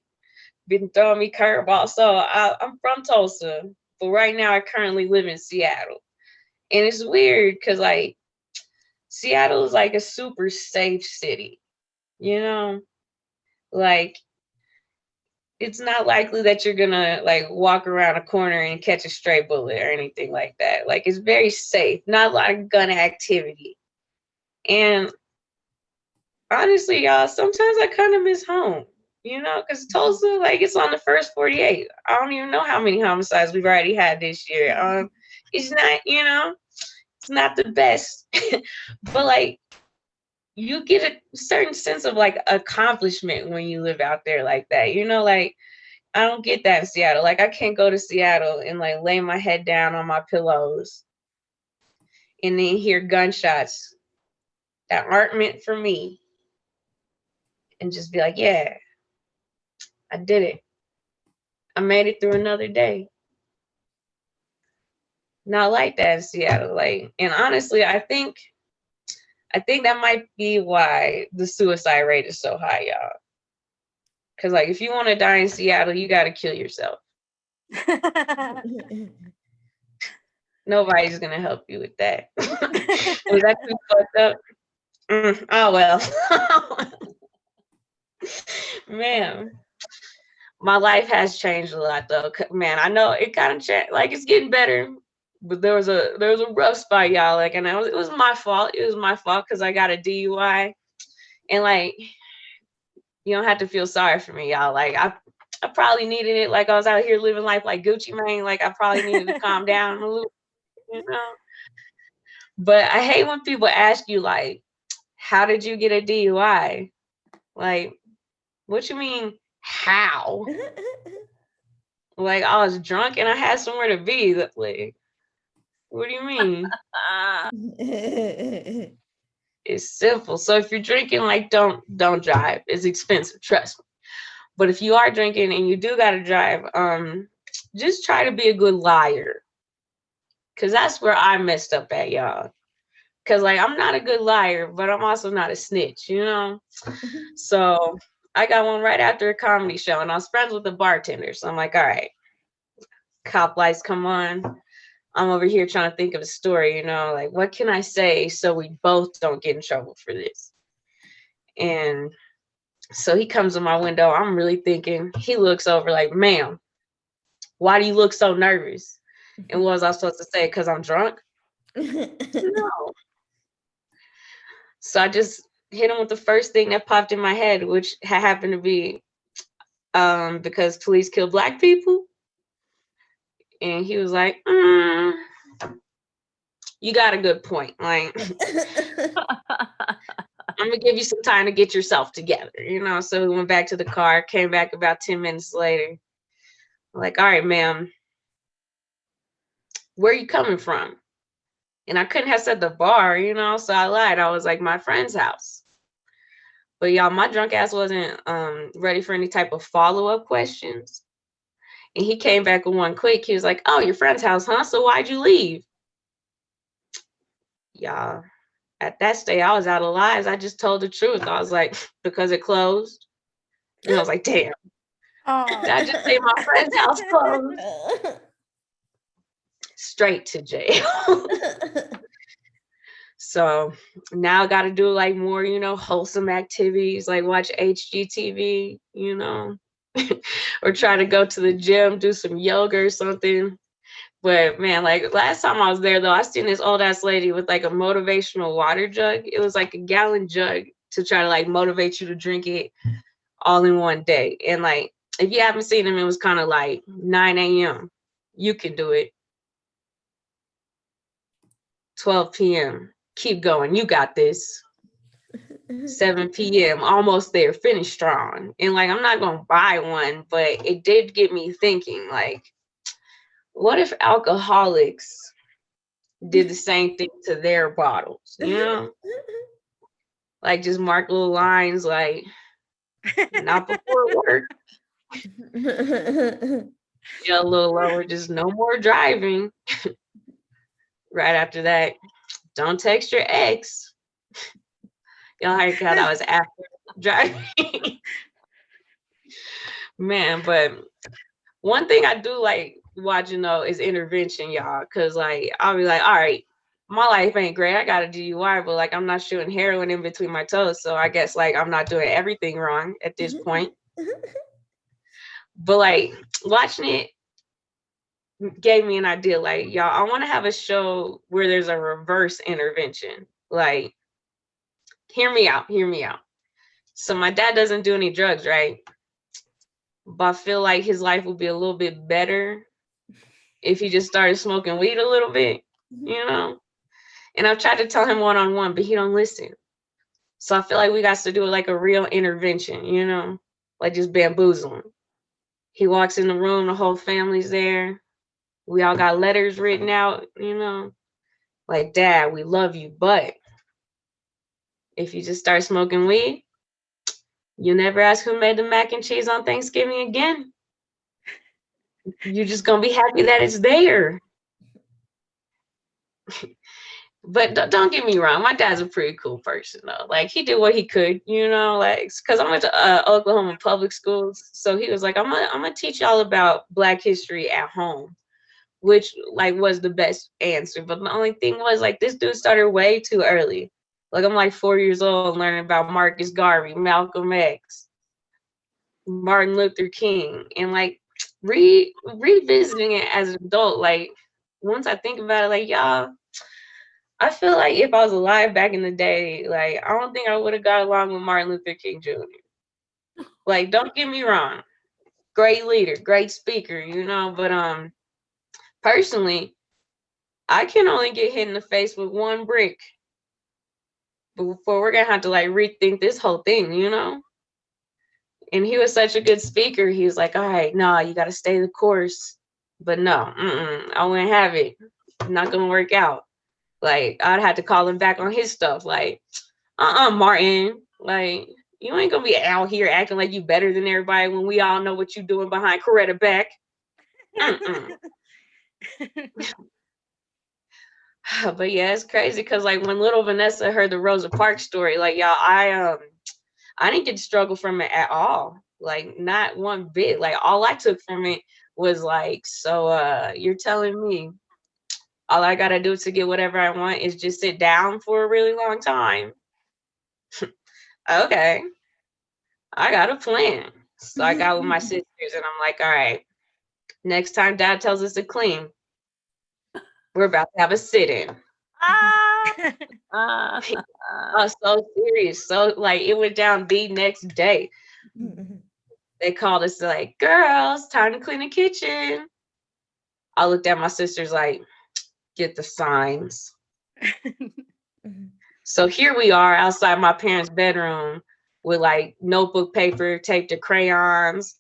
been throwing me curveballs. So I'm from Tulsa, but right now I currently live in Seattle. And it's weird because, like, Seattle is like a super safe city, you know? Like, it's not likely that you're gonna like walk around a corner and catch a stray bullet or anything like that. Like, it's very safe, not a lot of gun activity. And honestly, y'all, sometimes I kind of miss home, you know, because Tulsa, like, it's on the first 48. I don't even know how many homicides we've already had this year. It's not, you know, it's not the best, but like, you get a certain sense of like accomplishment when you live out there like that, you know. Like, I don't get that in Seattle. Like, I can't go to Seattle and like lay my head down on my pillows and then hear gunshots that aren't meant for me and just be like, yeah, I did it. I made it through another day. not like that in Seattle. Like, and honestly, I think that might be why the suicide rate is so high, y'all. Because like, if you want to die in Seattle, you got to kill yourself. Nobody's gonna help you with that. Was that too fucked up? Oh well. Man, my life has changed a lot though. Man, I know it kind of changed. Like, it's getting better, but there was a rough spot, y'all. Like, and it was my fault. It was my fault because I got a DUI, and like, you don't have to feel sorry for me, y'all. Like, I probably needed it. Like, I was out here living life like Gucci Mane. Like, I probably needed to calm down a little, you know. But I hate when people ask you like, how did you get a DUI? Like, what you mean, how? Like, I was drunk and I had somewhere to be. Like, what do you mean? It's simple. So if you're drinking, like, don't drive. It's expensive, trust me. But if you are drinking and you do gotta drive, just try to be a good liar. Cause that's where I messed up at, y'all. Cause like, I'm not a good liar, but I'm also not a snitch, you know? So I got one right after a comedy show and I was friends with the bartender. So I'm like, all right, cop lights come on. I'm over here trying to think of a story, you know, like, what can I say so we both don't get in trouble for this? And so he comes to my window. I'm really thinking. He looks over like, ma'am, why do you look so nervous? And what was I supposed to say? Because I'm drunk? No. So I just hit him with the first thing that popped in my head, which happened to be because police kill Black people. And he was like, you got a good point. Like, I'm gonna give you some time to get yourself together, you know? So we went back to the car, came back about 10 minutes later. I'm like, all right, ma'am, where are you coming from? And I couldn't have said the bar, you know? So I lied. I was like, my friend's house. But y'all, my drunk ass wasn't ready for any type of follow-up questions. And he came back with one quick. He was like, oh, your friend's house, huh? So why'd you leave? Y'all, at that stage, I was out of lies. I just told the truth. I was like, because it closed. And I was like, damn. Did I just say my friend's house closed? Straight to jail. So now I got to do like more, you know, wholesome activities, like watch HGTV, you know, or try to go to the gym, do some yoga or something. But man, like last time I was there though, I seen this old ass lady with like a motivational water jug. It was like a gallon jug to try to like motivate you to drink it all in one day. And like, if you haven't seen them, it was kind of like 9 a.m. You can do it. 12 p.m. Keep going. You got this. 7 p.m. Almost there. Finish strong. And like, I'm not going to buy one, but it did get me thinking, like, what if alcoholics did the same thing to their bottles? You know? Like, just mark little lines like, not before work. Yeah, a little lower, just no more driving. Right after that, don't text your ex. Y'all heard how that was after driving. Man, but one thing I do like watching though is intervention, y'all. Cause like I'll be like, all right, my life ain't great. I got a DUI, but like I'm not shooting heroin in between my toes. So I guess like I'm not doing everything wrong at this point. But like watching it gave me an idea. Like, y'all, I want to have a show where there's a reverse intervention. Like, hear me out. So my dad doesn't do any drugs, right? But I feel like his life would be a little bit better if he just started smoking weed a little bit, you know? And I've tried to tell him one-on-one, but he don't listen. So I feel like we got to do like a real intervention, you know? Like just bamboozle him. He walks in the room, the whole family's there. We all got letters written out, you know? Like, Dad, we love you, but if you just start smoking weed, you never ask who made the mac and cheese on Thanksgiving again. You're just gonna be happy that it's there. But don't get me wrong, my dad's a pretty cool person though. Like he did what he could, you know, like because I went to Oklahoma public schools, so he was like, I'm gonna teach y'all about Black history at home, which like was the best answer. But the only thing was like this dude started way too early. Like I'm like 4 years old learning about Marcus Garvey, Malcolm X, Martin Luther King, and like revisiting it as an adult. Like once I think about it, like y'all. I feel like if I was alive back in the day, like I don't think I would have got along with Martin Luther King Jr. Like, don't get me wrong, great leader, great speaker, you know. But personally, I can only get hit in the face with one brick before we're gonna have to like rethink this whole thing, you know. And he was such a good speaker. He was like, "All right, no, you got to stay the course." But no, I wouldn't have it. Not gonna work out. Like I'd have to call him back on his stuff. Like, Martin. Like you ain't gonna be out here acting like you better than everybody when we all know what you doing behind Coretta back. But yeah, it's crazy because like when little Vanessa heard the Rosa Parks story, like y'all, I didn't get to struggle from it at all. Like not one bit. Like all I took from it was like, so you're telling me all I gotta do to get whatever I want is just sit down for a really long time. Okay. I got a plan. So I got with my sisters and I'm like, all right, next time dad tells us to clean, we're about to have a sit-in. I was so serious. So like it went down the next day. They called us like, girls, time to clean the kitchen. I looked at my sisters like, get the signs. So here we are outside my parents' bedroom with like notebook paper taped to crayons,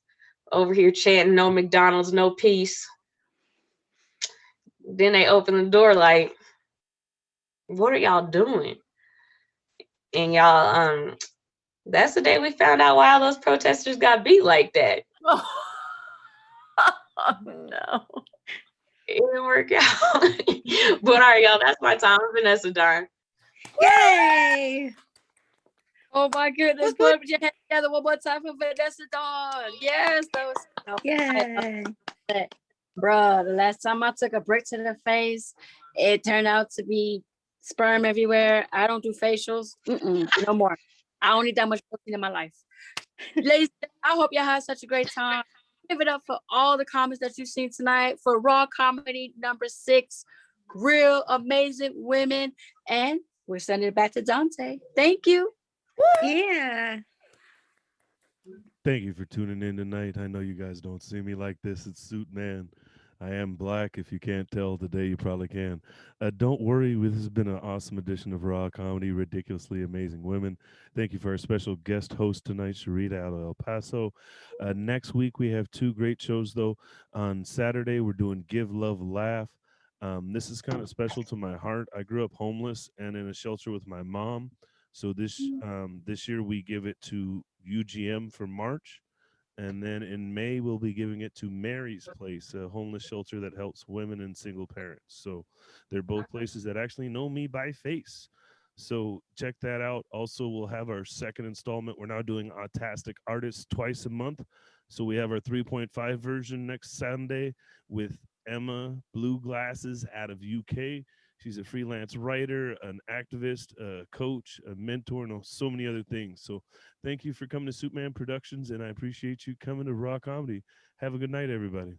over here chanting no McDonald's, no peace. Then they open the door like, what are y'all doing? And y'all, that's the day we found out why all those protesters got beat like that. Oh no. It didn't work out. But all right, y'all, that's my time. I'm Vanessa Darn. Yay! Oh my goodness. Put your hands together one more time for Vanessa Dawn. Yes, that was Yay! Bruh, the last time I took a brick to the face, it turned out to be sperm everywhere. I don't do facials. No more. I don't need that much protein in my life. Ladies, I hope y'all had such a great time. Give it up for all the comments that you've seen tonight for Raw Comedy number 6. Real amazing women. And we're sending it back to Dante. Thank you. Yeah. Thank you for tuning in tonight. I know you guys don't see me like this. It's SuitMan. I am black. If you can't tell today, you probably can. Don't worry. This has been an awesome edition of Raw Comedy, Ridiculously Amazing Women. Thank you for our special guest host tonight, Sharita El Paso. Next week, we have 2 great shows, though. On Saturday, we're doing Give, Love, Laugh. This is kind of special to my heart. I grew up homeless and in a shelter with my mom. So this year, we give it to UGM for March. And then in May, we'll be giving it to Mary's Place, a homeless shelter that helps women and single parents. So they're both places that actually know me by face. So check that out. Also, we'll have our second installment. We're now doing Autastic Artists twice a month. So we have our 3.5 version next Sunday with Emma Blue Glasses out of UK. She's a freelance writer, an activist, a coach, a mentor, and so many other things. So thank you for coming to SuitMan Productions, and I appreciate you coming to Raw Comedy. Have a good night, everybody.